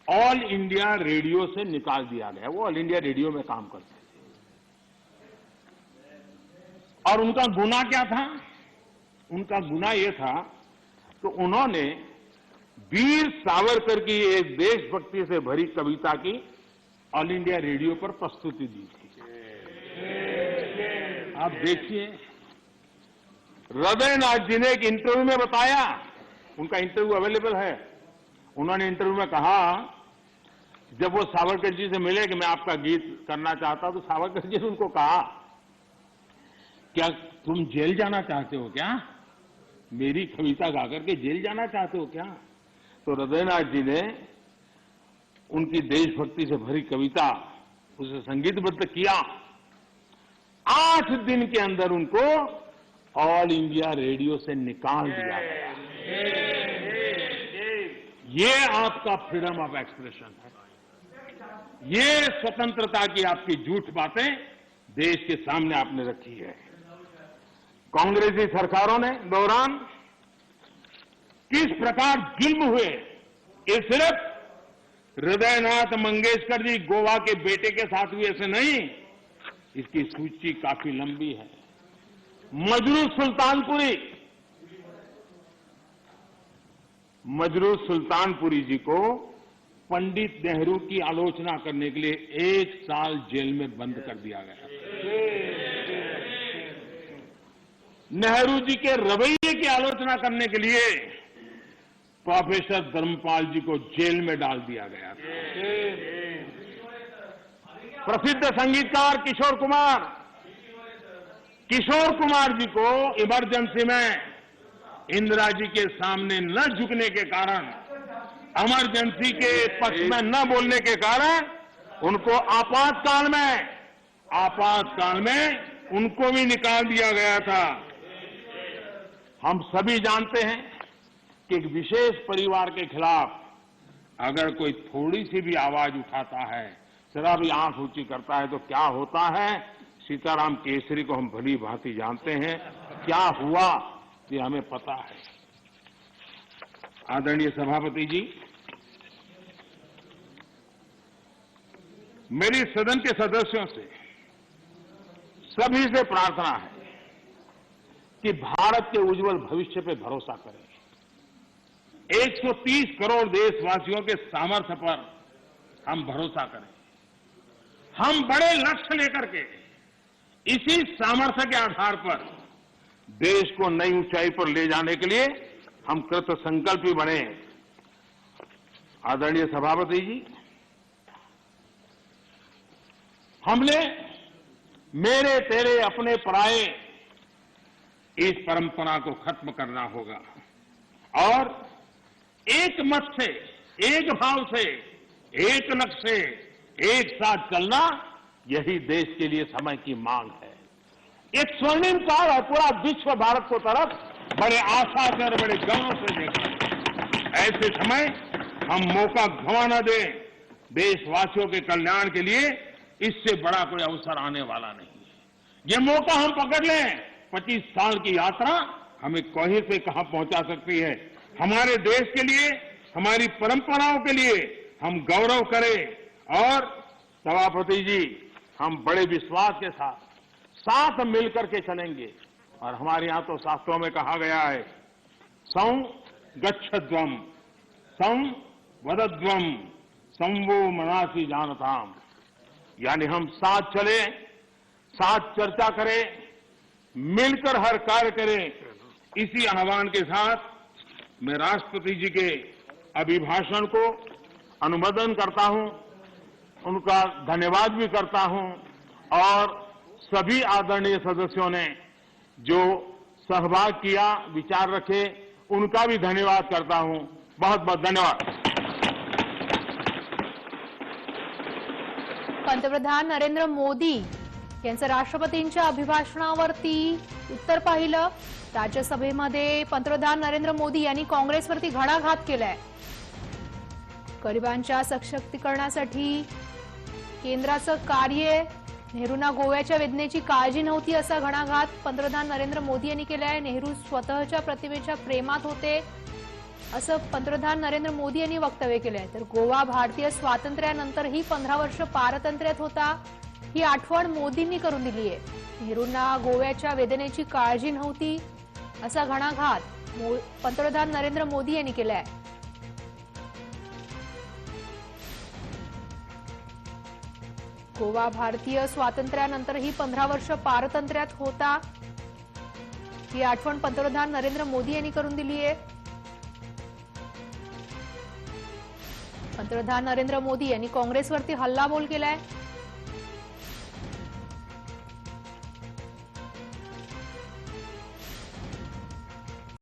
ऑल इंडिया रेडियो से निकाल दिया गया। वो ऑल इंडिया रेडियो में काम करते थे और उनका गुनाह क्या था? उनका गुनाह यह था कि उन्होंने वीर सावरकर की एक देशभक्ति से भरी कविता की ऑल इंडिया रेडियो पर प्रस्तुति दी थी। आप देखिए, हृदयनाथ जी ने एक इंटरव्यू में बताया, उनका इंटरव्यू अवेलेबल है। उन्होंने इंटरव्यू में कहा, जब वो सावरकर जी से मिले कि मैं आपका गीत करना चाहता हूं, तो सावरकर जी ने उनको कहा, क्या तुम जेल जाना चाहते हो क्या? मेरी कविता गाकर के जेल जाना चाहते हो क्या? तो हृदयनाथ जी ने उनकी देशभक्ति से भरी कविता उसे संगीतबद्ध किया। 8 दिन के अंदर उनको ऑल इंडिया रेडियो से निकाल दिया गया। ये आपका फ्रीडम ऑफ एक्सप्रेशन है। ये स्वतंत्रता की आपकी झूठ बातें देश के सामने आपने रखी है। कांग्रेसी सरकारों ने दौरान किस प्रकार जुल्म हुए, ये सिर्फ हृदयनाथ मंगेशकर जी गोवा के बेटे के साथ हुए ऐसे नहीं, इसकी सूची काफी लंबी है। मजरू सुल्तानपुरी जी को पंडित नेहरू की आलोचना करने के लिए 1 साल जेल में बंद कर दिया गया। नेहरू जी के रवैये की आलोचना करने के लिए प्रोफेसर धर्मपाल जी को जेल में डाल दिया गया। प्रसिद्ध संगीतकार किशोर कुमार जी को इमरजेंसी में इंदिरा जी के सामने न झुकने के कारण, इमरजेंसी के पक्ष में न बोलने के कारण उनको आपातकाल में उनको भी निकाल दिया गया था। हम सभी जानते हैं कि एक विशेष परिवार के खिलाफ अगर कोई थोड़ी सी भी आवाज उठाता है, जरा भी आंख ऊंची करता है, तो क्या होता है। सीताराम केसरी को हम भली भांति जानते हैं, क्या हुआ ये हमें पता है। आदरणीय सभापति जी, मेरी सदन के सदस्यों से, सभी से प्रार्थना है कि भारत के उज्जवल भविष्य पे भरोसा करें। 130 करोड़ देशवासियों के सामर्थ्य पर हम भरोसा करें। हम बड़े लक्ष्य लेकर के इसी सामर्थ्य के आधार पर देश को नई ऊंचाई पर ले जाने के लिए हम कृत संकल्पी बने। आदरणीय सभापति जी, हमने मेरे तेरे अपने पराये इस परंपरा को खत्म करना होगा और एक मत से, एक भाव से, एक लक्ष्य से एक साथ चलना, यही देश के लिए समय की मांग है। एक स्वर्णिम काल है, पूरा विश्व भारत को तरफ बड़े आशा से और बड़े गर्व से देखा। ऐसे समय हम मौका गंवा न दें। देशवासियों के कल्याण के लिए इससे बड़ा कोई अवसर आने वाला नहीं है। ये मौका हम पकड़ लें। 25 साल की यात्रा हमें कहीं से कहां पहुंचा सकती है। हमारे देश के लिए, हमारी परंपराओं के लिए हम गौरव करें और सभापति जी, हम बड़े विश्वास के साथ मिलकर के चलेंगे। और हमारे यहां तो शास्त्रों में कहा गया है, सं गच्छध्वम सं वदध्वम संवो मनासी जानताम, यानी हम साथ चलें, साथ चर्चा करें, मिलकर हर कार्य करें। इसी आह्वान के साथ मैं राष्ट्रपति जी के अभिभाषण को अनुमोदन करता हूं, उनका धन्यवाद भी करता हूं और सभी आदरणीय सदस्यों ने जो सहभाग किया, विचार रखे, उनका भी धन्यवाद करता हूं। बहुत बहुत धन्यवाद। पंतप्रधान नरेंद्र मोदी यांचं राष्ट्रपतींच्या अभिभाषणावरती उत्तर पाहिलं। राज्यसभेमध्ये पंतप्रधान नरेंद्र मोदी यांनी काँग्रेसवरती घणाघात केलाय। गरिबांच्या सशक्तीकरणासाठी केंद्राचं कार्य, नेहरूंना गोव्याच्या वेदनेची काळजी नव्हती असा घणाघात पंतप्रधान नरेंद्र मोदी यांनी केलाय। नेहरू स्वतःच्या प्रतिमेच्या प्रेमात होते, असं पंतप्रधान नरेंद्र मोदी यांनी वक्तव्य केलंय. तर गोवा भारतीय स्वातंत्र्यानंतरही 15 वर्ष पारतंत्र्यात होता, ही आठवण मोदींनी करून दिली आहे. नेहरूंना गोव्याच्या वेदनेची काळजी नव्हती, असा घणाघात पंतप्रधान नरेंद्र मोदी यांनी केलाय. गोवा भारतीय स्वातंत्र्यानंतरही 15 वर्ष पारतंत्र्यात होता, ही आठवण पंतप्रधान नरेंद्र मोदी यांनी करून दिली आहे. पंतप्रधान नरेंद्र मोदी यांनी काँग्रेसवरती हल्लाबोल केलाय.